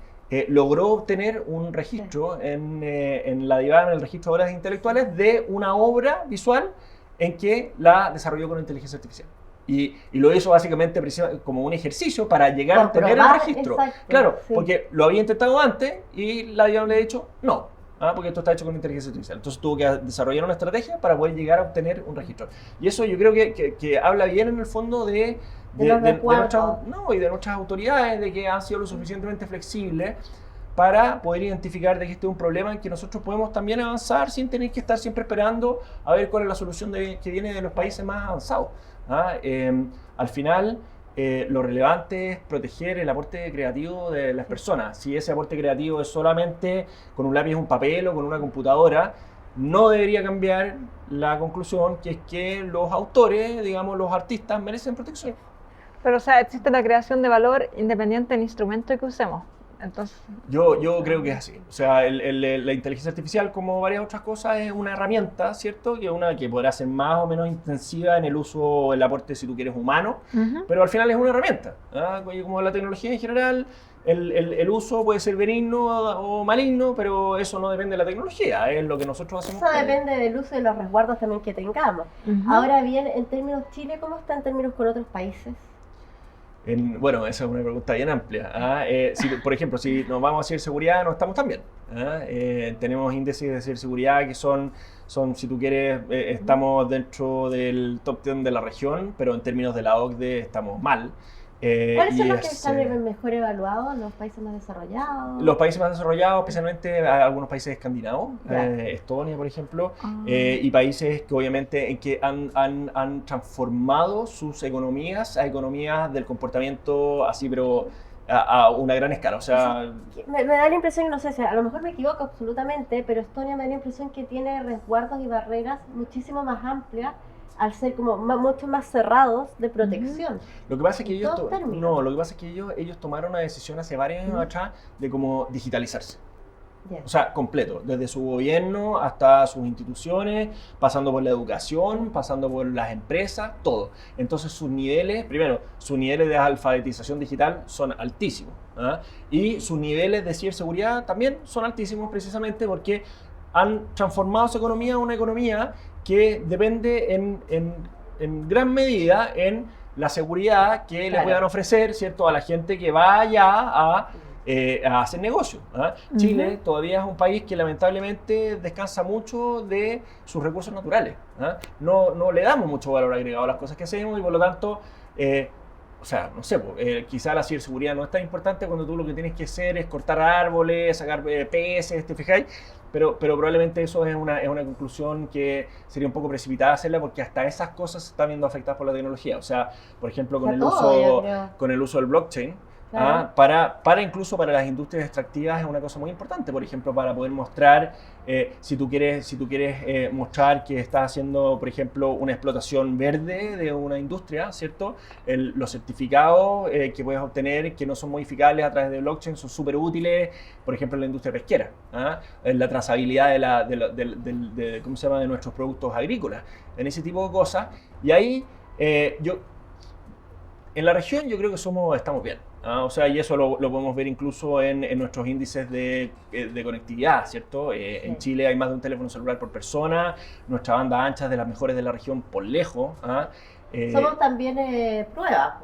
logró obtener un registro en la DIVAM, en el registro de obras intelectuales, de una obra visual en que la desarrolló con inteligencia artificial. Y lo hizo básicamente como un ejercicio para llegar a tener el registro. Exacto, claro, porque lo había intentado antes y la DIVAM le ha dicho no. porque esto está hecho con inteligencia artificial. Entonces tuvo que desarrollar una estrategia para poder llegar a obtener un registro. Y eso yo creo que habla bien en el fondo de nuestras autoridades, de que han sido lo suficientemente flexibles para poder identificar de que este es un problema en que nosotros podemos también avanzar sin tener que estar siempre esperando a ver cuál es la solución que viene de los países más avanzados. Al final, lo relevante es proteger el aporte creativo de las personas. Si ese aporte creativo es solamente con un lápiz, un papel o con una computadora, no debería cambiar la conclusión, que es que los autores, digamos, los artistas, merecen protección. Pero, o sea, existe la creación de valor independiente del instrumento que usemos. Entonces, yo creo que es así. O sea, la inteligencia artificial, como varias otras cosas, es una herramienta, ¿cierto? Que podrá ser más o menos intensiva en el uso, el aporte, si tú quieres, humano, pero al final es una herramienta. Como la tecnología en general, el uso puede ser benigno o maligno, pero eso no depende de la tecnología, es lo que nosotros hacemos. Eso depende del uso y los resguardos también que tengamos. Ahora bien, en términos Chile, ¿cómo está en términos con otros países? Bueno, esa es una pregunta bien amplia. Por ejemplo, si nos vamos a ciberseguridad, no estamos tan bien. Tenemos índices de ciberseguridad que son, si tú quieres, estamos dentro del top 10 de la región, pero en términos de la OCDE estamos mal. ¿Cuáles son los que están mejor evaluados? ¿Los países más desarrollados? Los países más desarrollados, especialmente algunos países escandinavos, Estonia, por ejemplo, y países que obviamente en que han transformado sus economías a economías del comportamiento así, pero a una gran escala. O sea, me da la impresión, no sé si a lo mejor me equivoco absolutamente, pero Estonia me da la impresión que tiene resguardos y barreras muchísimo más amplias, al ser como mucho más cerrados de protección. Lo que pasa es que ellos tomaron una decisión hace varios años atrás de cómo digitalizarse. O sea, completo, desde su gobierno hasta sus instituciones, pasando por la educación, pasando por las empresas, todo. Entonces sus niveles de alfabetización digital son altísimos, y sus niveles de ciberseguridad también son altísimos, precisamente porque han transformado su economía en una economía que depende en gran medida en la seguridad que le puedan ofrecer, ¿cierto?, a la gente que vaya a hacer negocio. Chile todavía es un país que lamentablemente descansa mucho de sus recursos naturales. No le damos mucho valor agregado a las cosas que hacemos y por lo tanto, o sea, no sé, quizá la ciberseguridad no es tan importante cuando tú lo que tienes que hacer es cortar árboles, sacar peces, ¿te fijáis? Pero probablemente eso es una conclusión que sería un poco precipitada hacerla, porque hasta esas cosas se están viendo afectadas por la tecnología. O sea, por ejemplo, con el uso del blockchain, Para incluso para las industrias extractivas es una cosa muy importante. Por ejemplo, para poder mostrar, si tú quieres mostrar que estás haciendo, por ejemplo, una explotación verde de una industria, ¿cierto? Los certificados que puedes obtener, que no son modificables a través de blockchain, son súper útiles, por ejemplo, en la industria pesquera, en la trazabilidad ¿cómo se llama?, de nuestros productos agrícolas, en ese tipo de cosas. Y ahí, en la región yo creo que estamos bien. O sea, y eso lo podemos ver incluso en nuestros índices de conectividad, ¿cierto? En Chile hay más de un teléfono celular por persona, nuestra banda ancha es de las mejores de la región por lejos. Somos también pruebas.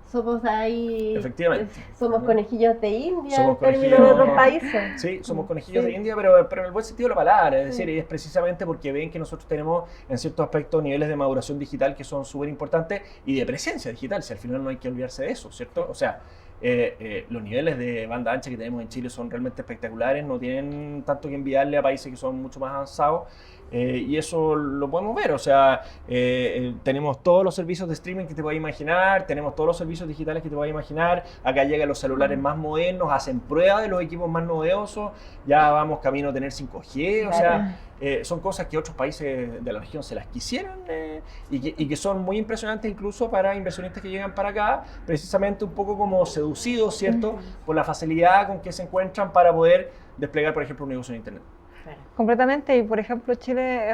Somos ahí. Efectivamente. Somos conejillos de India en términos de otros países. Sí, somos conejillos de India, pero en el buen sentido de la palabra. Es decir, es precisamente porque ven que nosotros tenemos en ciertos aspectos niveles de maduración digital que son súper importantes y de presencia digital, si al final no hay que olvidarse de eso, ¿cierto? O sea, los niveles de banda ancha que tenemos en Chile son realmente espectaculares, no tienen tanto que enviarle a países que son mucho más avanzados. Y eso lo podemos ver, o sea, tenemos todos los servicios de streaming que te puedas imaginar, tenemos todos los servicios digitales que te puedas imaginar, acá llegan los celulares más modernos, hacen pruebas de los equipos más novedosos, ya vamos camino a tener 5G, o sea, son cosas que otros países de la región se las quisieran y que son muy impresionantes incluso para inversionistas que llegan para acá, precisamente un poco como seducidos, ¿cierto?, por la facilidad con que se encuentran para poder desplegar, por ejemplo, un negocio en Internet. Completamente, y por ejemplo Chile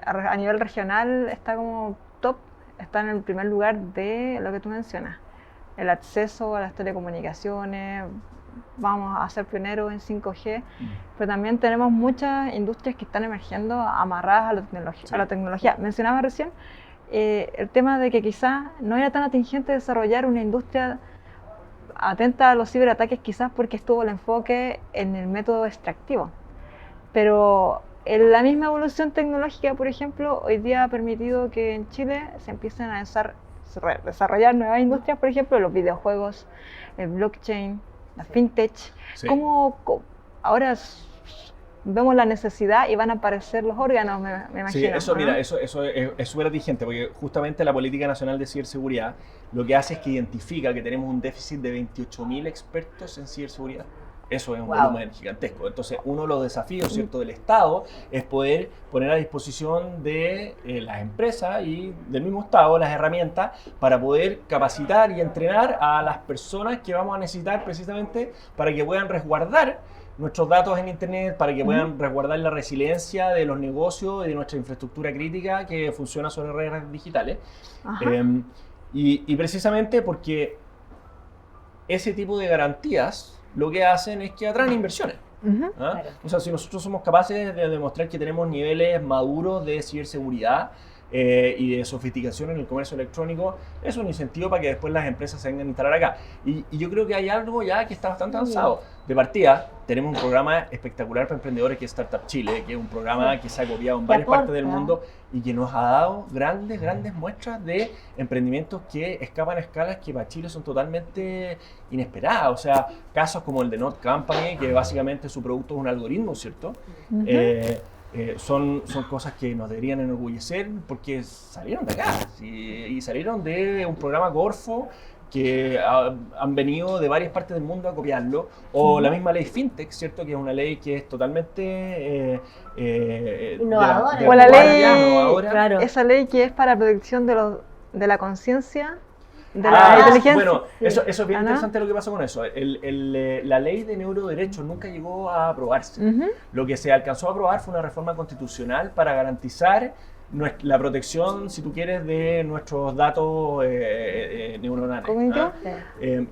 a nivel regional está como top, está en el primer lugar de lo que tú mencionas, el acceso a las telecomunicaciones, vamos a ser pioneros en 5G, pero también tenemos muchas industrias que están emergiendo amarradas a la tecnología. Mencionaba recién el tema de que quizás no era tan atingente desarrollar una industria atenta a los ciberataques quizás porque estuvo el enfoque en el método extractivo. Pero en la misma evolución tecnológica, por ejemplo, hoy día ha permitido que en Chile se empiecen a desarrollar nuevas industrias, por ejemplo, los videojuegos, el blockchain, la fintech. Sí. Ahora vemos la necesidad y van a aparecer los órganos, me imagino? Sí, eso, ¿no? mira, eso es súper vigente, porque justamente la Política Nacional de Ciberseguridad lo que hace es que identifica que tenemos un déficit de 28.000 expertos en ciberseguridad. Eso es un volumen gigantesco. Entonces, uno de los desafíos, ¿cierto?, del Estado es poder poner a disposición de las empresas y del mismo Estado las herramientas para poder capacitar y entrenar a las personas que vamos a necesitar precisamente para que puedan resguardar nuestros datos en Internet, para que puedan resguardar la resiliencia de los negocios y de nuestra infraestructura crítica que funciona sobre redes digitales. Y precisamente porque ese tipo de garantías lo que hacen es que atraen inversiones. Claro. O sea, si nosotros somos capaces de demostrar que tenemos niveles maduros de ciberseguridad y de sofisticación en el comercio electrónico, es un incentivo para que después las empresas se vengan a instalar acá. Y yo creo que hay algo ya que está bastante avanzado. De partida, tenemos un programa espectacular para emprendedores que es Startup Chile, que es un programa que se ha copiado en varias partes del mundo y que nos ha dado grandes muestras de emprendimientos que escapan a escalas que para Chile son totalmente inesperadas. O sea, casos como el de Not Company, que básicamente su producto es un algoritmo, ¿cierto? Son cosas que nos deberían enorgullecer porque salieron de acá y salieron de un programa Corfo que han venido de varias partes del mundo a copiarlo, o la misma ley FinTech, ¿cierto?, que es una ley que es totalmente innovadora. O la ley, claro. Esa ley que es para protección de la conciencia, de la inteligencia. Bueno, eso es bien interesante lo que pasa con eso. La ley de neuroderechos nunca llegó a aprobarse. Lo que se alcanzó a aprobar fue una reforma constitucional para garantizar la protección, si tú quieres, de nuestros datos neuronales.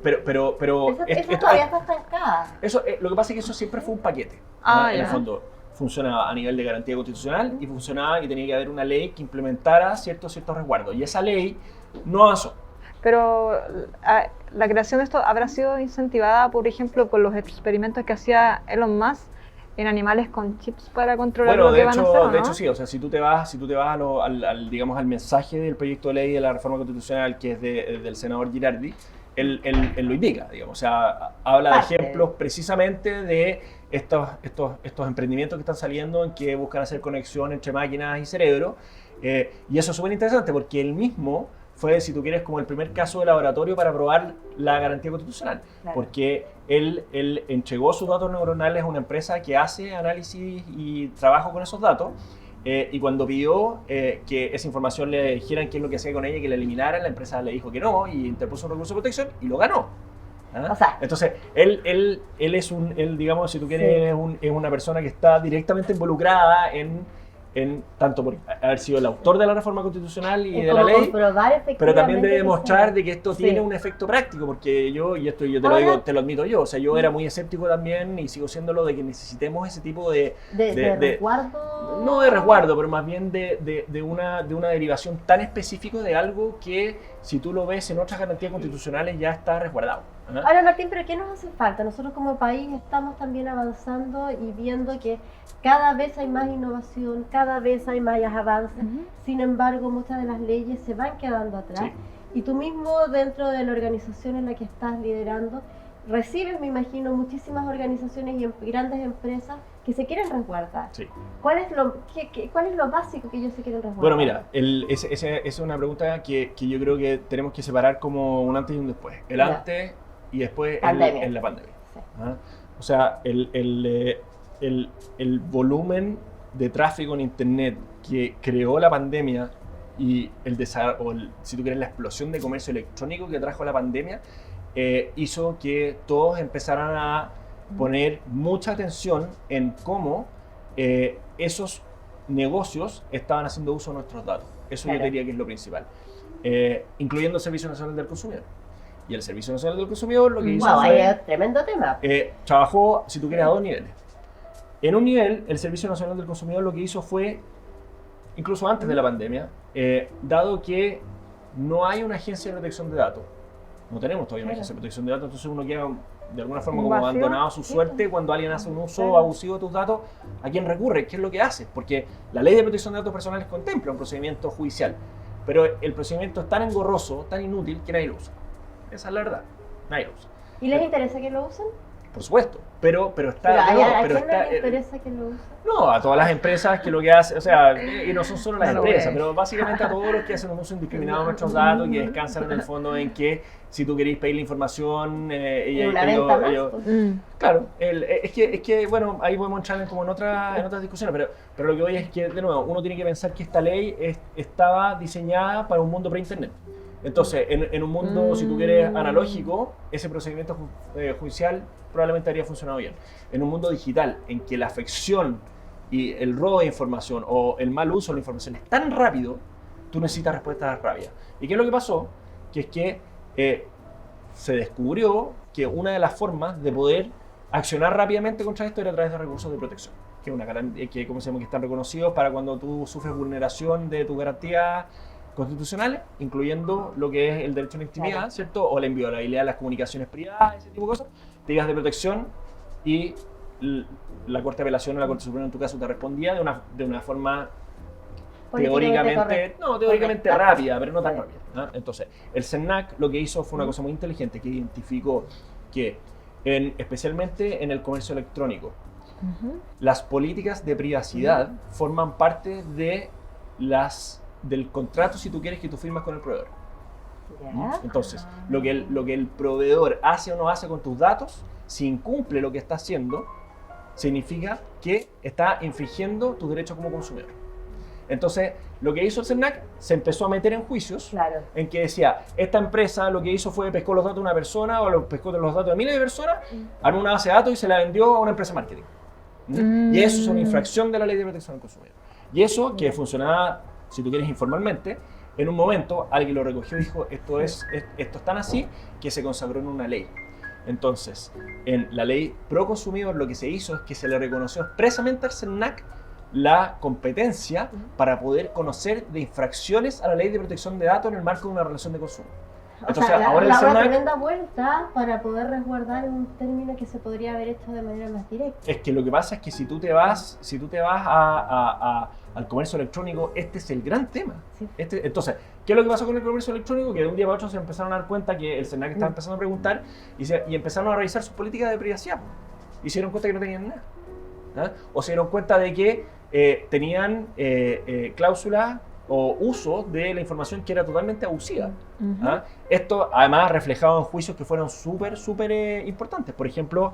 Pero eso todavía está estancada. Lo que pasa es que eso siempre fue un paquete. En el fondo, funcionaba a nivel de garantía constitucional y funcionaba y tenía que haber una ley que implementara ciertos resguardos. Y esa ley no avanzó. Pero la creación de esto habrá sido incentivada, por ejemplo, por los experimentos que hacía Elon Musk en animales con chips para controlar lo que van a hacer, ¿no? De hecho sí, o sea, si tú te vas al mensaje del proyecto de ley de la reforma constitucional que es del senador Girardi, él lo indica, digamos, o sea, habla de ejemplos precisamente de estos emprendimientos que están saliendo en que buscan hacer conexión entre máquinas y cerebro, y eso es súper interesante porque él mismo fue, si tú quieres, como el primer caso de laboratorio para probar la garantía constitucional, porque él entregó sus datos neuronales a una empresa que hace análisis y trabajo con esos datos, y cuando pidió que esa información le dijeran qué es lo que hacía con ella y que la eliminaran, la empresa le dijo que no y interpuso un recurso de protección y lo ganó. O sea, entonces, él digamos, si tú quieres, es una persona que está directamente involucrada en tanto por haber sido el autor de la reforma constitucional y de la ley, pero también debe demostrar de que esto tiene un efecto práctico, porque te lo admito yo, o sea, yo era muy escéptico también y sigo siéndolo de que necesitemos ese tipo de resguardo. No de resguardo, pero más bien de una derivación tan específico de algo que si tú lo ves en otras garantías constitucionales ya está resguardado. Ahora, Martín, ¿pero qué nos hace falta? Nosotros como país estamos también avanzando y viendo que cada vez hay más innovación, cada vez hay más avances. Sin embargo, muchas de las leyes se van quedando atrás. Y tú mismo, dentro de la organización en la que estás liderando, recibes, me imagino, muchísimas organizaciones y grandes empresas que se quieren resguardar. ¿Cuál es lo básico que ellos se quieren resguardar? Bueno, mira, esa es una pregunta que yo creo que tenemos que separar como un antes y un después. El antes y después en la pandemia. O sea, el volumen de tráfico en Internet que creó la pandemia y si tú quieres, la explosión de comercio electrónico que trajo la pandemia, hizo que todos empezaran a poner mucha atención en cómo esos negocios estaban haciendo uso de nuestros datos. Eso yo diría que es lo principal, incluyendo el Servicio Nacional del Consumidor. Y el Servicio Nacional del Consumidor lo que hizo fue... tremendo tema. Trabajó, si tú quieres, a dos niveles. En un nivel, el Servicio Nacional del Consumidor lo que hizo fue, incluso antes de la pandemia, dado que no hay una agencia de protección de datos No tenemos todavía una agencia de protección de datos, entonces uno queda de alguna forma Un como vacío. abandonado a su suerte cuando alguien hace un uso Claro. abusivo de tus datos. ¿A quién recurre? ¿Qué es lo que hace? Porque la ley de protección de datos personales contempla un procedimiento judicial, pero el procedimiento es tan engorroso, tan inútil, que nadie lo usa. Esa es la verdad, nadie lo usa. ¿Y les interesa que lo usen? Por supuesto, pero está... Pero ¿a pero quién no está- le interesa que lo usen? No, a todas las empresas que lo que hacen, o sea, y no son solo las No lo empresas, es. pero básicamente a todos los que hacen un uso indiscriminado de nuestros datos y que descansan en el fondo en que si tú queréis pedir la información, Y una venta más, pues. claro, es que, bueno, ahí podemos entrar como en otras discusiones, pero lo que voy es que, de nuevo, uno tiene que pensar que esta ley estaba diseñada para un mundo pre-internet. Entonces, en un mundo, si tú quieres, analógico, ese procedimiento judicial probablemente habría funcionado bien. En un mundo digital, en que la afección y el robo de información o el mal uso de la información es tan rápido, tú necesitas respuestas rápidas. ¿Y qué es lo que pasó? Que es que se descubrió que una de las formas de poder accionar rápidamente contra esto era a través de recursos de protección, que ¿cómo se llama? Que están reconocidos para cuando tú sufres vulneración de tus garantías constitucionales, incluyendo lo que es el derecho a la intimidad, Claro. ¿cierto? O la inviolabilidad de las comunicaciones privadas, ese tipo de cosas, te ibas de protección y la Corte de Apelación o la Corte Suprema en tu caso te respondía de una forma teóricamente correcta. rápida, pero no tan Correcto. rápida, ¿no? Entonces, el CERNAC lo que hizo fue una cosa muy inteligente, que identificó que especialmente en el comercio electrónico, las políticas de privacidad forman parte del contrato, si tú quieres, que tú firmas con el proveedor. Ya. Entonces, lo que el proveedor hace o no hace con tus datos, si incumple lo que está haciendo, significa que está infringiendo tus derechos como consumidor. Entonces, lo que hizo el CERNAC se empezó a meter en juicios Claro. en que decía, esta empresa lo que hizo fue pescó los datos de una persona o pescó los datos de miles de personas, armó una base de datos y se la vendió a una empresa de marketing. Y eso es una infracción de la ley de protección al consumidor. Y eso, que funcionaba, si tú quieres, informalmente, en un momento alguien lo recogió y dijo, esto es tan así que se consagró en una ley. Entonces, en la ley pro consumidor lo que se hizo es que se le reconoció expresamente al CERNAC la competencia para poder conocer de infracciones a la ley de protección de datos en el marco de una relación de consumo. Entonces, O sea, ahora el una CERNAC tremenda vuelta para poder resguardar un término que se podría haber hecho de manera más directa. es que lo que pasa es que si tú te vas al comercio electrónico, este es el gran tema. Sí. Entonces, ¿qué es lo que pasó con el comercio electrónico? Que de un día para otro se empezaron a dar cuenta que el CERNAC estaba empezando a preguntar y empezaron a revisar sus políticas de privacidad. Y se dieron cuenta que no tenían nada. ¿Ah? O se dieron cuenta de que tenían cláusulas o uso de la información que era totalmente abusiva. ¿Ah? Esto además reflejado en juicios que fueron súper importantes. Por ejemplo,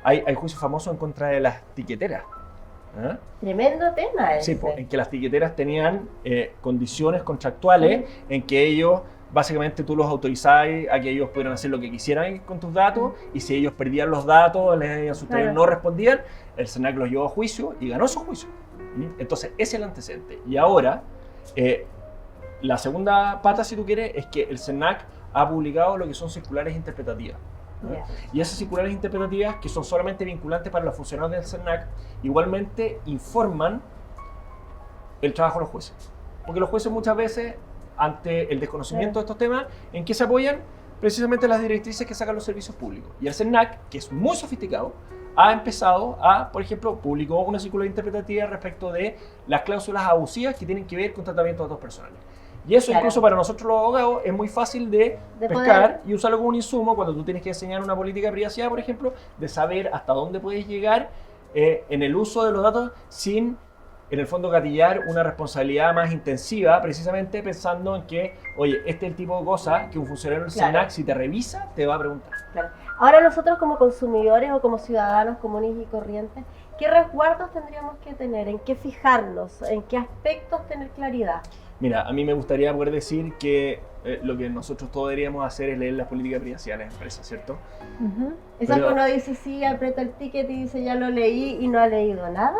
hay juicios famosos en contra de las tiqueteras. ¿Ah? Tremendo tema ese. Sí, en que las tiqueteras tenían condiciones contractuales en que ellos, básicamente tú los autorizabas a que ellos pudieran hacer lo que quisieran con tus datos y si ellos perdían los datos, Claro. no respondían, el CERNAC los llevó a juicio y ganó su juicio. Entonces, ese es el antecedente. Y ahora, la segunda pata, si tú quieres, es que el CERNAC ha publicado lo que son circulares interpretativas. ¿no? Ya. Y esas circulares interpretativas, que son solamente vinculantes para los funcionarios del CERNAC, igualmente informan el trabajo de los jueces. Porque los jueces muchas veces, ante el desconocimiento de estos temas, ¿en qué se apoyan? Precisamente las directrices que sacan los servicios públicos. Y el CERNAC, que es muy sofisticado, ha empezado por ejemplo, publicó una circular interpretativa respecto de las cláusulas abusivas que tienen que ver con tratamiento de datos personales. Y eso Claro. incluso para nosotros los abogados es muy fácil de De pescar y usarlo como un insumo cuando tú tienes que diseñar una política de privacidad, por ejemplo, de saber hasta dónde puedes llegar en el uso de los datos sin, en el fondo, gatillar una responsabilidad más intensiva, precisamente pensando en que, oye, este es el tipo de cosa que un funcionario del Claro. CERNAC, si te revisa, te va a preguntar. Claro. Ahora nosotros como consumidores o como ciudadanos comunes y corrientes, ¿qué resguardos tendríamos que tener? ¿En qué fijarnos? ¿En qué aspectos tener claridad? Mira, a mí me gustaría poder decir que lo que nosotros todos deberíamos hacer es leer las políticas de privacidad de las empresas, ¿cierto? Esa Pero- que uno dice sí, aprieta el ticket y dice ya lo leí y no ha leído nada.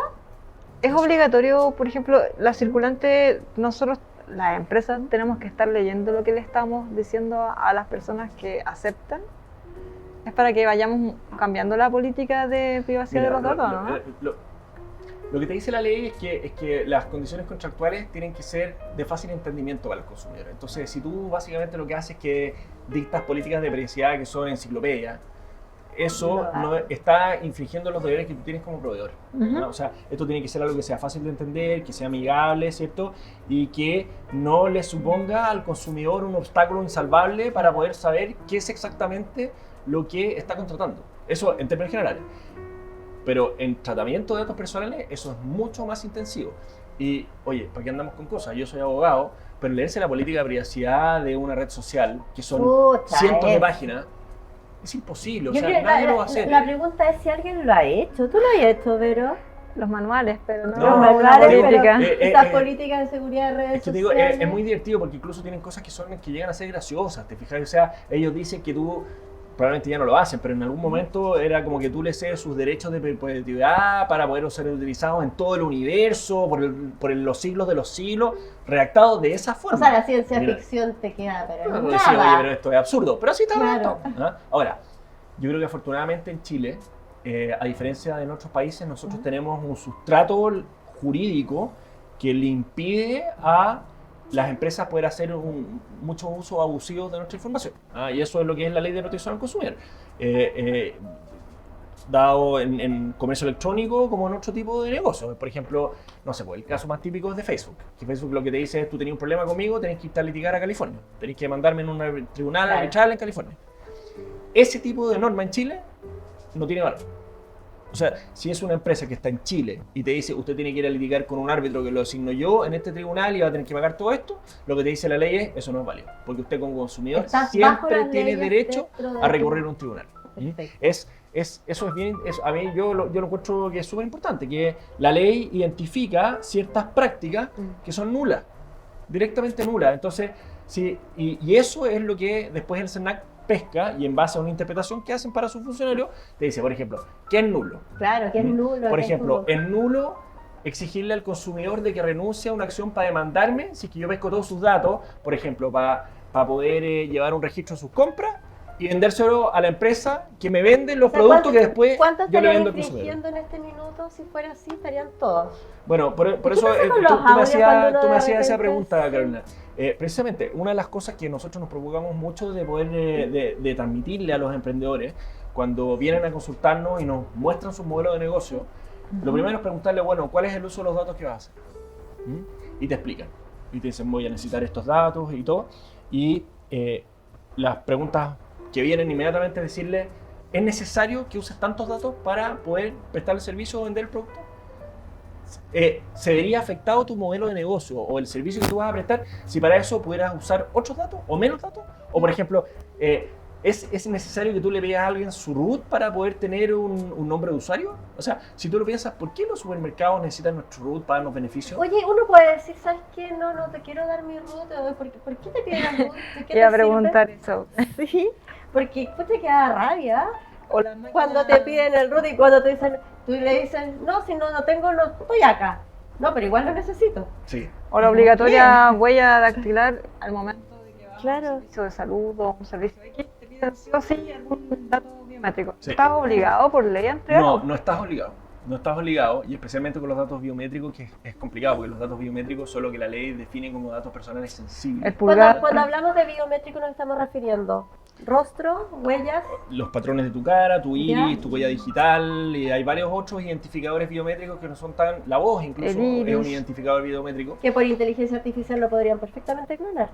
Es obligatorio, por ejemplo, la circulante, nosotros, las empresas, tenemos que estar leyendo lo que le estamos diciendo a las personas que aceptan. Es para que vayamos cambiando la política de privacidad de Mira, los datos, ¿no? Lo que te dice la ley es que las condiciones contractuales tienen que ser de fácil entendimiento para los consumidores. Entonces, si tú básicamente lo que haces es que dictas políticas de privacidad que son enciclopedia, eso no está infringiendo los deberes que tú tienes como proveedor, ¿no? O sea, esto tiene que ser algo que sea fácil de entender, que sea amigable, ¿cierto? Y que no le suponga al consumidor un obstáculo insalvable para poder saber qué es exactamente lo que está contratando. Eso en términos generales. Pero en tratamiento de datos personales eso es mucho más intensivo. Y, oye, ¿para qué andamos con cosas? Yo soy abogado, pero leerse la política de privacidad de una red social, que son cientos de páginas, es imposible, o sea, nadie lo va a hacer. La pregunta es si alguien lo ha hecho. ¿Tú lo has hecho, Vero? Los manuales, pero no, Los una manuales, política. pero estas políticas de seguridad de redes Es que te digo, sociales. es muy divertido porque incluso tienen cosas que llegan a ser graciosas, ¿te fijas? O sea, ellos dicen que tú, probablemente ya no lo hacen, pero en algún momento era como que tú le cedes sus derechos de perpetuidad para poder ser utilizados en todo el universo, por los siglos de los siglos, redactados de esa forma. O sea, la ciencia Mira, ficción te queda, pero no nada. decía, oye, pero esto es absurdo, pero así está Claro. redactado, ¿ah? Ahora, yo creo que afortunadamente en Chile, a diferencia de en otros países, nosotros tenemos un sustrato jurídico que le impide a las empresas poder hacer mucho uso abusivo de nuestra información. Y eso es lo que es la ley de protección al consumidor. Dado en comercio electrónico como en otro tipo de negocios. Por ejemplo, no sé, pues el caso más típico es de Facebook. Que Facebook lo que te dice es, tú tenías un problema conmigo, tenés que irte a litigar a California. Tenés que mandarme en un tribunal arbitral en California. Ese tipo de norma en Chile no tiene valor. O sea, si es una empresa que está en Chile y te dice usted tiene que ir a litigar con un árbitro que lo asigno yo en este tribunal y va a tener que pagar todo esto, lo que te dice la ley es eso no es válido. Porque usted como consumidor siempre tiene derecho a recurrir a un tribunal. Eso es bien, a mí yo lo encuentro que es súper importante, que la ley identifica ciertas prácticas que son nulas, directamente nulas. Entonces, sí, y eso es lo que después el SERNAC pesca y en base a una interpretación que hacen para sus funcionarios, te dice, por ejemplo, ¿qué es nulo? Claro, que es nulo. Por ejemplo, es nulo exigirle al consumidor de que renuncie a una acción para demandarme si es que yo pesco todos sus datos, por ejemplo, para poder llevar un registro de sus compras y vendérselo a la empresa que me vende los productos que después yo le vendo al consumidor. ¿Cuánto estarían infringiendo en este minuto? Si fuera así, estarían todos. Bueno, por eso tú me hacías esa pregunta, Carolina. Precisamente, una de las cosas que nosotros nos preocupamos mucho de poder de transmitirle a los emprendedores cuando vienen a consultarnos y nos muestran sus modelos de negocio, lo primero es preguntarle, bueno, ¿cuál es el uso de los datos que vas a hacer? Y te explican. Y te dicen, voy a necesitar estos datos y todo. Y las preguntas que vienen inmediatamente es decirle, ¿es necesario que uses tantos datos para poder prestar el servicio o vender el producto? ¿Se vería afectado tu modelo de negocio o el servicio que tú vas a prestar si para eso pudieras usar otros datos o menos datos? O por ejemplo, ¿es necesario que tú le pidas a alguien su root para poder tener un nombre de usuario? O sea, si tú lo piensas, ¿por qué los supermercados necesitan nuestro root para darnos beneficios? Oye, uno puede decir, ¿sabes qué? No te quiero dar mi root. ¿Por qué te piden el root? Iba a preguntar eso. Sí, porque te queda rabia O la cuando te piden el root y cuando tú le dices, no, si no tengo, no estoy acá. No, pero igual lo necesito. Sí. O la obligatoria huella dactilar al momento de que vas a Claro. un servicio de salud o un servicio X, te piden sí o sí algún dato biométrico. Sí. ¿Estás obligado por ley a entregarlo? No estás obligado. No estás obligado, y especialmente con los datos biométricos, que es complicado, porque los datos biométricos son lo que la ley define como datos personales sensibles. El pulgar. Cuando hablamos de biométrico nos estamos refiriendo rostro, huellas. Los patrones de tu cara, tu iris, Ya. tu huella digital, y hay varios otros identificadores biométricos que no son tan... La voz incluso El iris. es un identificador biométrico. Que por inteligencia artificial lo podrían perfectamente clonar.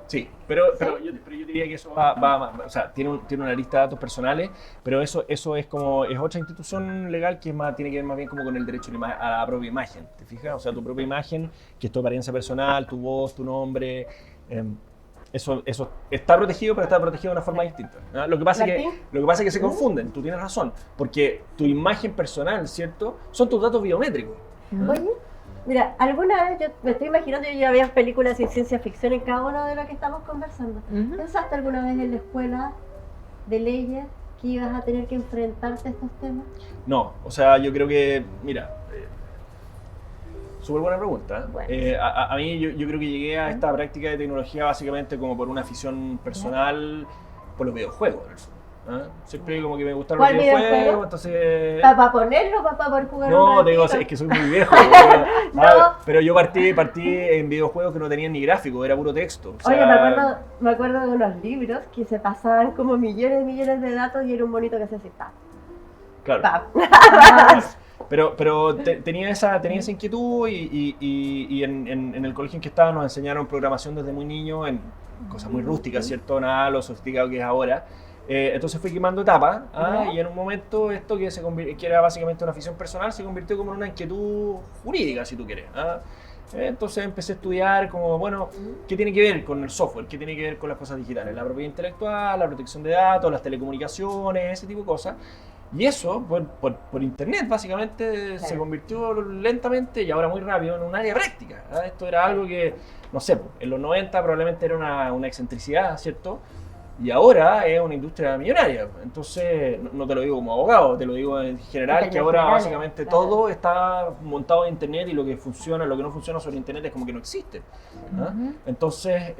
Sí, pero yo diría que eso va más, o sea, tiene una lista de datos personales, pero eso es como, es otra institución legal que tiene que ver más bien como con el derecho a la propia imagen, ¿te fijas? O sea, tu propia imagen, que es tu apariencia personal, tu voz, tu nombre, eso está protegido, pero está protegido de una forma distinta, ¿no? Lo que pasa es que se confunden, tú tienes razón, porque tu imagen personal, ¿cierto? Son tus datos biométricos. ¿no? Oye, mira, alguna vez yo me estoy imaginando, yo ya veía películas y ciencia ficción en cada uno de lo que estamos conversando. Ujú. ¿Pensaste alguna vez en la escuela de leyes que ibas a tener que enfrentarte a estos temas? No, o sea, yo creo que, mira, súper buena pregunta. Bueno. A mí yo creo que llegué a esta práctica de tecnología básicamente como por una afición personal por los videojuegos. ¿ah? Siempre como que me gustaron ¿Cuál los videojuegos, videojuego? entonces... ¿Para ponerlo, para poder jugar un No, te digo, ratito? es que soy muy viejo. No. Pero yo partí en videojuegos que no tenían ni gráfico, era puro texto. O sea, Oye, me acuerdo de unos libros que se pasaban como millones y millones de datos y era un monito que se hacía pap, claro. pap. Pero tenía esa inquietud y en el colegio en que estaba nos enseñaron programación desde muy niño en cosas muy rústicas, ¿cierto? Nada lo sofisticado que es ahora. Entonces fui quemando etapas y en un momento esto que era básicamente una afición personal se convirtió como en una inquietud jurídica, si tú quieres. Entonces empecé a estudiar como, bueno, ¿qué tiene que ver con el software? ¿Qué tiene que ver con las cosas digitales? La propiedad intelectual, la protección de datos, las telecomunicaciones, ese tipo de cosas. Y eso, por internet, básicamente, se convirtió lentamente y ahora muy rápido en un área práctica. Esto era algo que, no sé, en los 90 probablemente era una excentricidad, ¿cierto? Y ahora es una industria millonaria. Entonces, no te lo digo como abogado, te lo digo en general, que ahora básicamente todo está montado en internet y lo que funciona, lo que no funciona sobre internet es como que no existe. Entonces,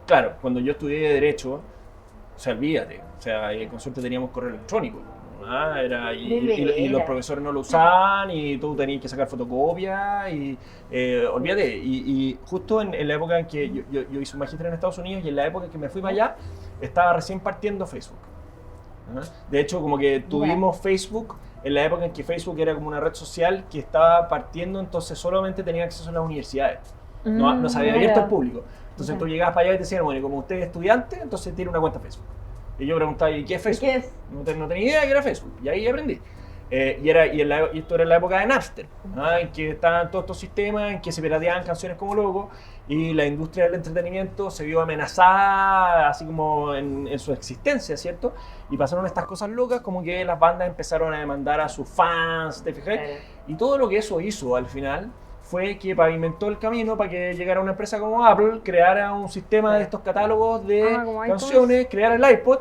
claro, cuando yo estudié Derecho, o sea, olvídate, o sea, con suerte teníamos correo electrónico. Y los profesores no lo usaban y tú tenías que sacar fotocopias y olvídate. Y justo en la época en que yo hice un magíster en Estados Unidos y en la época en que me fui para allá, estaba recién partiendo Facebook. De hecho, como que tuvimos Facebook en la época en que Facebook era como una red social que estaba partiendo, entonces solamente tenía acceso a las universidades. No se había abierto al público. Entonces tú llegabas para allá y te decían, bueno, como usted es estudiante, entonces tiene una cuenta Facebook. Y yo preguntaba, ¿y qué es Facebook? ¿Qué es? No tenía idea de que era Facebook. Y ahí aprendí. Y esto era en la época de Napster, en que estaban todos estos sistemas, en que se pirateaban canciones como locos, y la industria del entretenimiento se vio amenazada, así como en su existencia, ¿cierto? Y pasaron estas cosas locas, como que las bandas empezaron a demandar a sus fans, ¿te fijas? Y todo lo que eso hizo al final fue que pavimentó el camino para que llegara una empresa como Apple, creara un sistema de estos catálogos de canciones, creara el iPod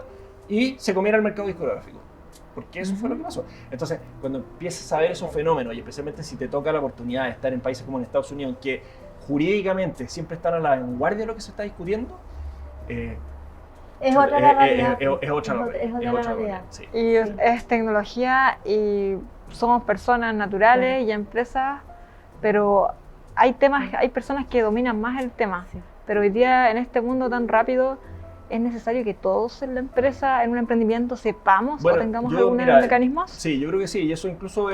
y se comiera el mercado discográfico. Porque eso fue lo que pasó. Entonces, cuando empiezas a ver esos fenómenos, y especialmente si te toca la oportunidad de estar en países como en Estados Unidos, que jurídicamente siempre están a la vanguardia de lo que se está discutiendo, es otra la realidad. Es otra la realidad. Sí. Y es tecnología y somos personas naturales y empresas, pero hay personas que dominan más el tema. Pero hoy día, en este mundo tan rápido, ¿es necesario que todos en la empresa, en un emprendimiento, sepamos o tengamos algunos mecanismos? Sí, yo creo que sí, y eso incluso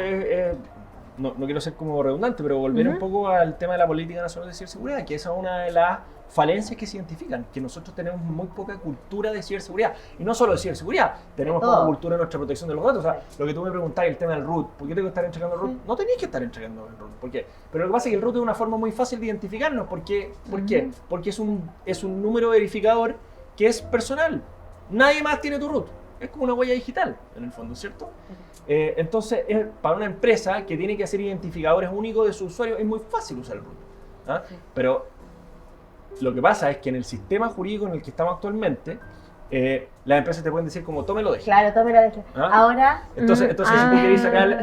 no quiero ser como redundante, pero volver un poco al tema de la política nacional de ciberseguridad, que esa es una de las falencias que se identifican, que nosotros tenemos muy poca cultura de ciberseguridad, y no solo de ciberseguridad, tenemos poca cultura en nuestra protección de los datos. O sea, lo que tú me preguntabas, el tema del root, ¿por qué tengo que estar entregando el root? No tenéis que estar entregando el root, ¿por qué? Pero lo que pasa es que el root es una forma muy fácil de identificarnos, ¿por qué? Porque es un número verificador que es personal, nadie más tiene tu root, es como una huella digital, en el fondo, ¿cierto? Entonces, para una empresa que tiene que hacer identificadores únicos de su usuario, es muy fácil usar el root. Pero lo que pasa es que en el sistema jurídico en el que estamos actualmente, las empresas te pueden decir como, tómelo deje. Claro, tómelo deje. Ahora... Entonces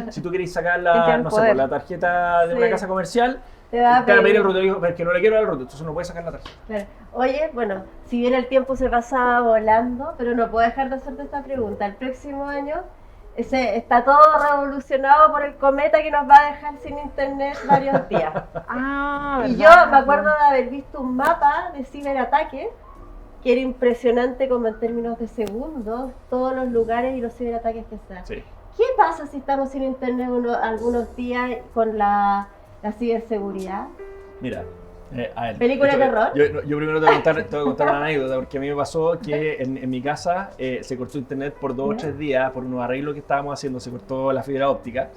si tú querés sacar la tarjeta de una casa comercial, te va a pedir el root, y digo, que no le quiero dar el root, entonces no puedes sacar la tarjeta. Claro. Oye, bueno, si bien el tiempo se pasa volando, pero no puedo dejar de hacerte esta pregunta. El próximo año está todo revolucionado por el cometa que nos va a dejar sin internet varios días. Y yo me acuerdo de haber visto un mapa de ciberataque que era impresionante como en términos de segundos, todos los lugares y los ciberataques que se dan. Sí. ¿Qué pasa si estamos sin internet algunos días con la ciberseguridad? Mira, a ver, ¿Película de terror? Yo primero te voy a contar una anécdota, porque a mí me pasó que en mi casa se cortó internet por 2 o 3 días por unos arreglos que estábamos haciendo, se cortó la fibra óptica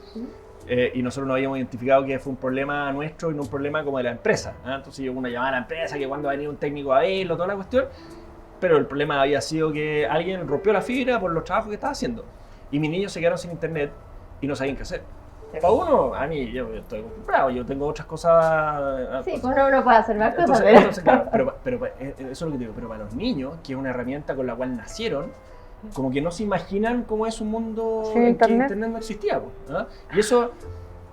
y nosotros no habíamos identificado que fue un problema nuestro y no un problema como de la empresa. Entonces llegó una llamada a la empresa que cuando venía un técnico a verlo, toda la cuestión, pero el problema había sido que alguien rompió la fibra por los trabajos que estaba haciendo y mis niños se quedaron sin internet y no sabían qué hacer. Para uno, a mí, yo estoy comprado, yo tengo otras cosas. Sí, pues uno puede hacer más cosas. Entonces, claro, pero eso es lo que digo, pero para los niños, que es una herramienta con la cual nacieron, como que no se imaginan cómo es un mundo en que internet no existía. Y eso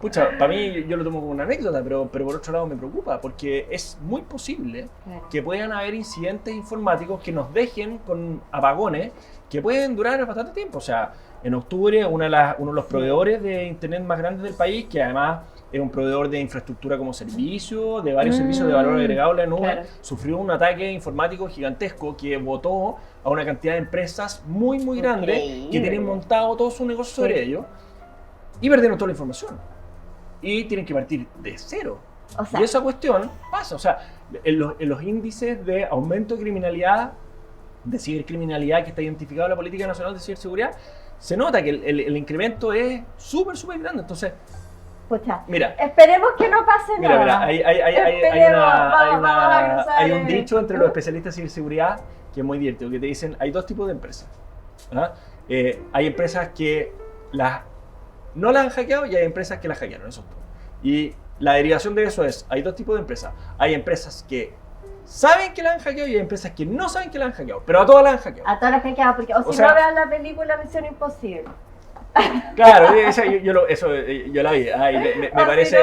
Pucha, para mí yo lo tomo como una anécdota, pero por otro lado me preocupa, porque es muy posible que puedan haber incidentes informáticos que nos dejen con apagones que pueden durar bastante tiempo. O sea, en octubre uno de los proveedores de internet más grandes del país, que además es un proveedor de infraestructura como servicio, de varios servicios de valor agregado en la nube, sufrió un ataque informático gigantesco que botó a una cantidad de empresas muy grandes que tienen montado todo su negocio sobre ello y perdieron toda la información. Y tienen que partir de cero. O sea, y esa cuestión pasa. O sea, en los índices de aumento de criminalidad, de cibercriminalidad que está identificado en la Política Nacional de Ciberseguridad, se nota que el incremento es súper grande. Entonces, pucha, mira, esperemos que no pase nada. Mira, hay un dicho entre los especialistas de ciberseguridad que es muy divertido, que te dicen, hay dos tipos de empresas. ¿Ah? Hay empresas que no las han hackeado y hay empresas que las hackearon, eso es todo. Y la derivación de eso es, hay dos tipos de empresas. Hay empresas que saben que la han hackeado y hay empresas que no saben que la han hackeado, pero a todas las han hackeado. A todas las han hackeado, porque si no vean la película Misión Imposible. Claro, yo la vi. Me parece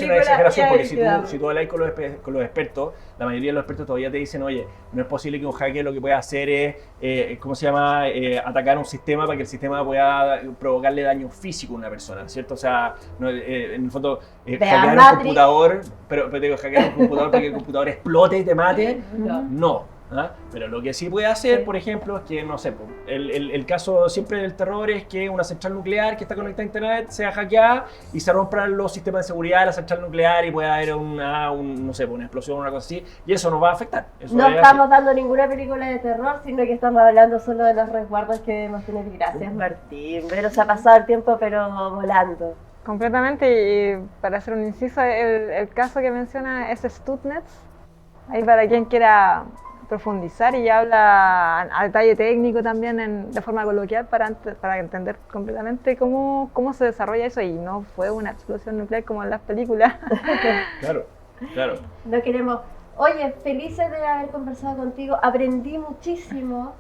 una exageración, porque si tú hablas con los expertos, la mayoría de los expertos todavía te dicen, oye, no es posible que un hacker lo que pueda hacer es, atacar un sistema para que el sistema pueda provocarle daño físico a una persona, ¿cierto? O sea, no, en el fondo, hackear un computador, pero te digo, hackear un computador para que el computador explote y te mate, no. ¿Ah? Pero lo que sí puede hacer, por ejemplo, es que, no sé, el caso siempre del terror es que una central nuclear que está conectada a internet sea hackeada y se rompan los sistemas de seguridad de la central nuclear y pueda haber una explosión o una cosa así, y eso nos va a afectar. Eso no estamos dando ninguna película de terror, sino que estamos hablando solo de los resguardos que debemos tener. Gracias, Martín. Pero se ha pasado el tiempo, pero volando. Completamente, y para hacer un inciso, el caso que menciona es Stuxnet. Ahí para quien quiera profundizar y habla a detalle técnico también de forma coloquial para entender completamente cómo se desarrolla eso, y no fue una explosión nuclear como en las películas. Claro. No queremos. Oye, felices de haber conversado contigo, aprendí muchísimo.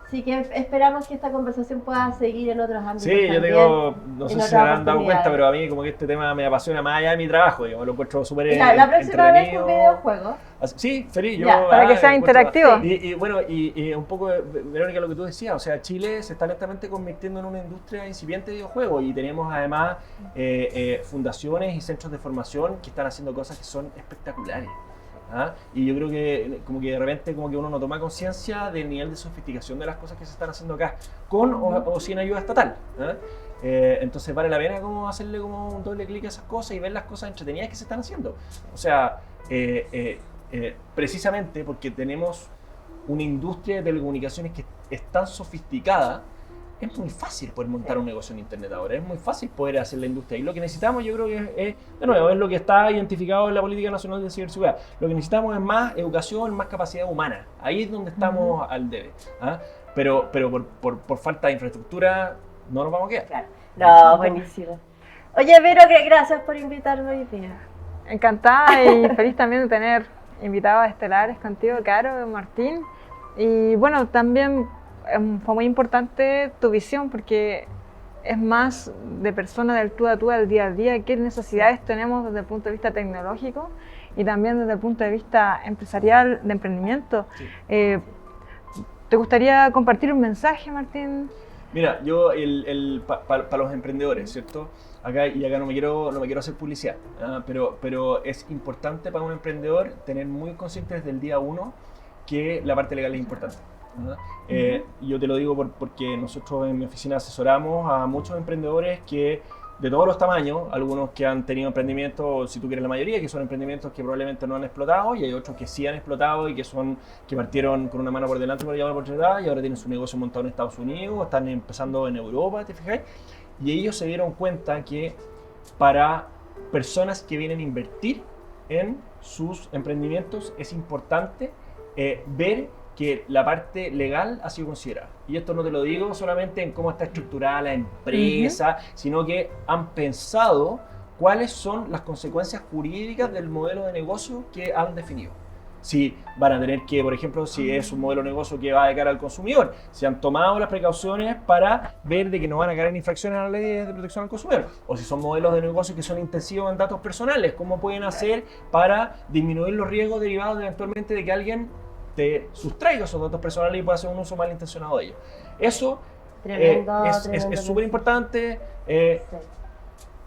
Así que esperamos que esta conversación pueda seguir en otros ámbitos. Sí, yo digo, no sé si se han dado cuenta, pero a mí como que este tema me apasiona más allá de mi trabajo, digamos, lo encuentro súper entretenido. La próxima vez un videojuego. Sí, feliz. Para que sea interactivo. Y un poco, Verónica, lo que tú decías, o sea, Chile se está lentamente convirtiendo en una industria incipiente de videojuegos y tenemos además fundaciones y centros de formación que están haciendo cosas que son espectaculares. ¿Ah? Y yo creo que como que de repente como que uno no toma conciencia del nivel de sofisticación de las cosas que se están haciendo acá, con o sin ayuda estatal. ¿Ah? Entonces vale la pena como hacerle como un doble clic a esas cosas y ver las cosas entretenidas que se están haciendo. O sea, precisamente porque tenemos una industria de telecomunicaciones que es tan sofisticada, es muy fácil poder montar un negocio en internet ahora, es muy fácil poder hacer la industria, y lo que necesitamos, yo creo que es lo que está identificado en la Política Nacional de Ciberseguridad. Lo que necesitamos es más educación, más capacidad humana, ahí es donde estamos al debe. ¿Ah? Pero por falta de infraestructura no nos vamos a quedar. Claro. No, buenísimo. Oye, Vero, gracias por invitarme hoy día. Encantada y feliz también de tener invitados estelares contigo, Caro, Martín. Y bueno, también fue muy importante tu visión, porque es más de persona del tú a tú, del día a día, qué necesidades tenemos desde el punto de vista tecnológico y también desde el punto de vista empresarial, de emprendimiento. Sí. ¿Te gustaría compartir un mensaje, Martín? Mira, yo para los emprendedores, ¿cierto? Acá no me quiero hacer publicidad, pero es importante para un emprendedor tener muy consciente desde el día uno que la parte legal es importante. Yo te lo digo porque nosotros en mi oficina asesoramos a muchos emprendedores que de todos los tamaños, algunos que han tenido emprendimientos, si tú quieres la mayoría, que son emprendimientos que probablemente no han explotado, y hay otros que sí han explotado y que partieron con una mano por delante por llevar por detrás y ahora tienen su negocio montado en Estados Unidos, están empezando en Europa, ¿te fijáis? Y ellos se dieron cuenta que para personas que vienen a invertir en sus emprendimientos es importante ver que la parte legal ha sido considerada. Y esto no te lo digo solamente en cómo está estructurada la empresa, sino que han pensado cuáles son las consecuencias jurídicas del modelo de negocio que han definido. si van a tener que, por ejemplo, si es un modelo de negocio que va de cara al consumidor, si han tomado las precauciones para ver de que no van a caer en infracciones a la ley de protección al consumidor, o si son modelos de negocio que son intensivos en datos personales, cómo pueden hacer para disminuir los riesgos derivados eventualmente de que alguien te sustraiga esos datos personales y pueda hacer un uso malintencionado de ellos. Eso es súper importante. Sí.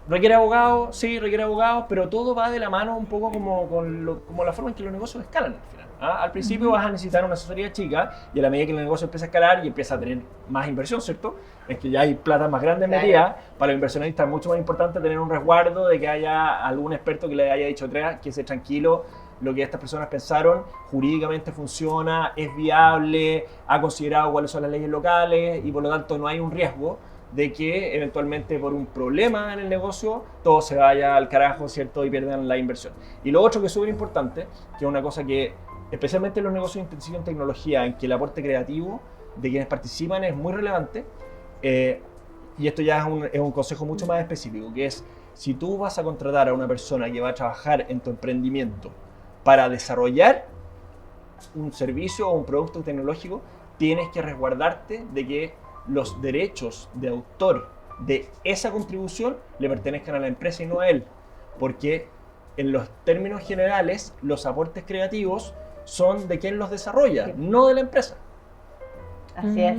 Requiere abogados, sí, requiere abogados, pero todo va de la mano un poco como la forma en que los negocios escalan al final. ¿Ah? Al principio vas a necesitar una asesoría chica y a la medida que el negocio empieza a escalar y empieza a tener más inversión, ¿cierto? Es que ya hay plata más grande metida, para los inversionistas es mucho más importante tener un resguardo de que haya algún experto que le haya dicho atrás que esté tranquilo, lo que estas personas pensaron jurídicamente funciona, es viable, ha considerado cuáles son las leyes locales y por lo tanto no hay un riesgo de que eventualmente por un problema en el negocio todo se vaya al carajo, ¿cierto? Y pierdan la inversión. Y lo otro que es súper importante, que es una cosa que especialmente en los negocios intensivos en tecnología, en que el aporte creativo de quienes participan es muy relevante, y esto ya es un consejo mucho más específico, que es si tú vas a contratar a una persona que va a trabajar en tu emprendimiento para desarrollar un servicio o un producto tecnológico, tienes que resguardarte de que los derechos de autor de esa contribución le pertenezcan a la empresa y no a él, porque en los términos generales los aportes creativos son de quien los desarrolla, no de la empresa. Así es.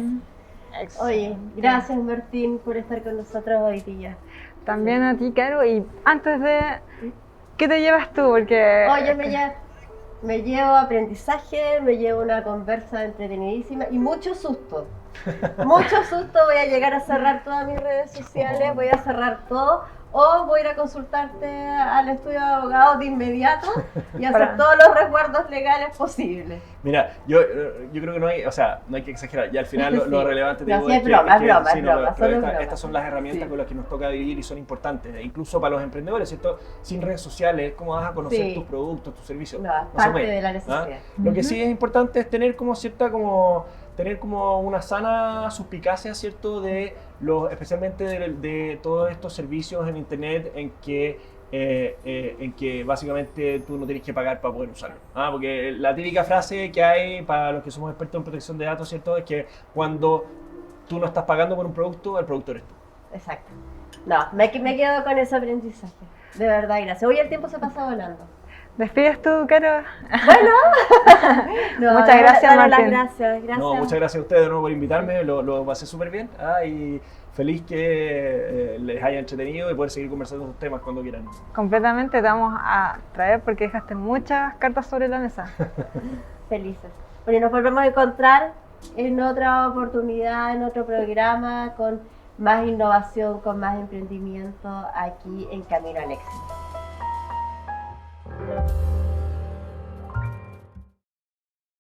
Oye, gracias Martín por estar con nosotros hoy día. También a ti, Caro, y antes de... ¿Qué te llevas tú? Porque... Oye, me llevo aprendizaje, me llevo una conversa entretenidísima y mucho susto. Mucho susto, voy a llegar a cerrar todas mis redes sociales, voy a cerrar todo o voy a ir a consultarte al estudio de abogados de inmediato y hacer todos los resguardos legales posibles. Mira, yo creo que no hay que exagerar, y al final lo relevante no, sí, es broma, estas son las herramientas con las que nos toca vivir y son importantes, incluso para los emprendedores, ¿cierto? Sin redes sociales, ¿cómo vas a conocer tus productos, tus servicios? No, parte de la necesidad. Lo que sí es importante es tener tener como una sana suspicacia, ¿cierto? De especialmente de todos estos servicios en internet en que básicamente tú no tienes que pagar para poder usarlo. Porque la típica frase que hay para los que somos expertos en protección de datos, ¿cierto? Es que cuando tú no estás pagando por un producto, el producto eres tú. Exacto. No, me quedo con ese aprendizaje. De verdad, gracias. Hoy el tiempo se pasa volando. ¿Despides tú, Caro? Bueno. No, muchas gracias, Martín. Gracias. No, muchas gracias a ustedes de nuevo por invitarme, lo pasé súper bien. Y feliz que les haya entretenido y poder seguir conversando de estos temas cuando quieran. Completamente, te vamos a traer porque dejaste muchas cartas sobre la mesa. Felices. Bueno, nos volvemos a encontrar en otra oportunidad, en otro programa, con más innovación, con más emprendimiento aquí en Camino al Éxito.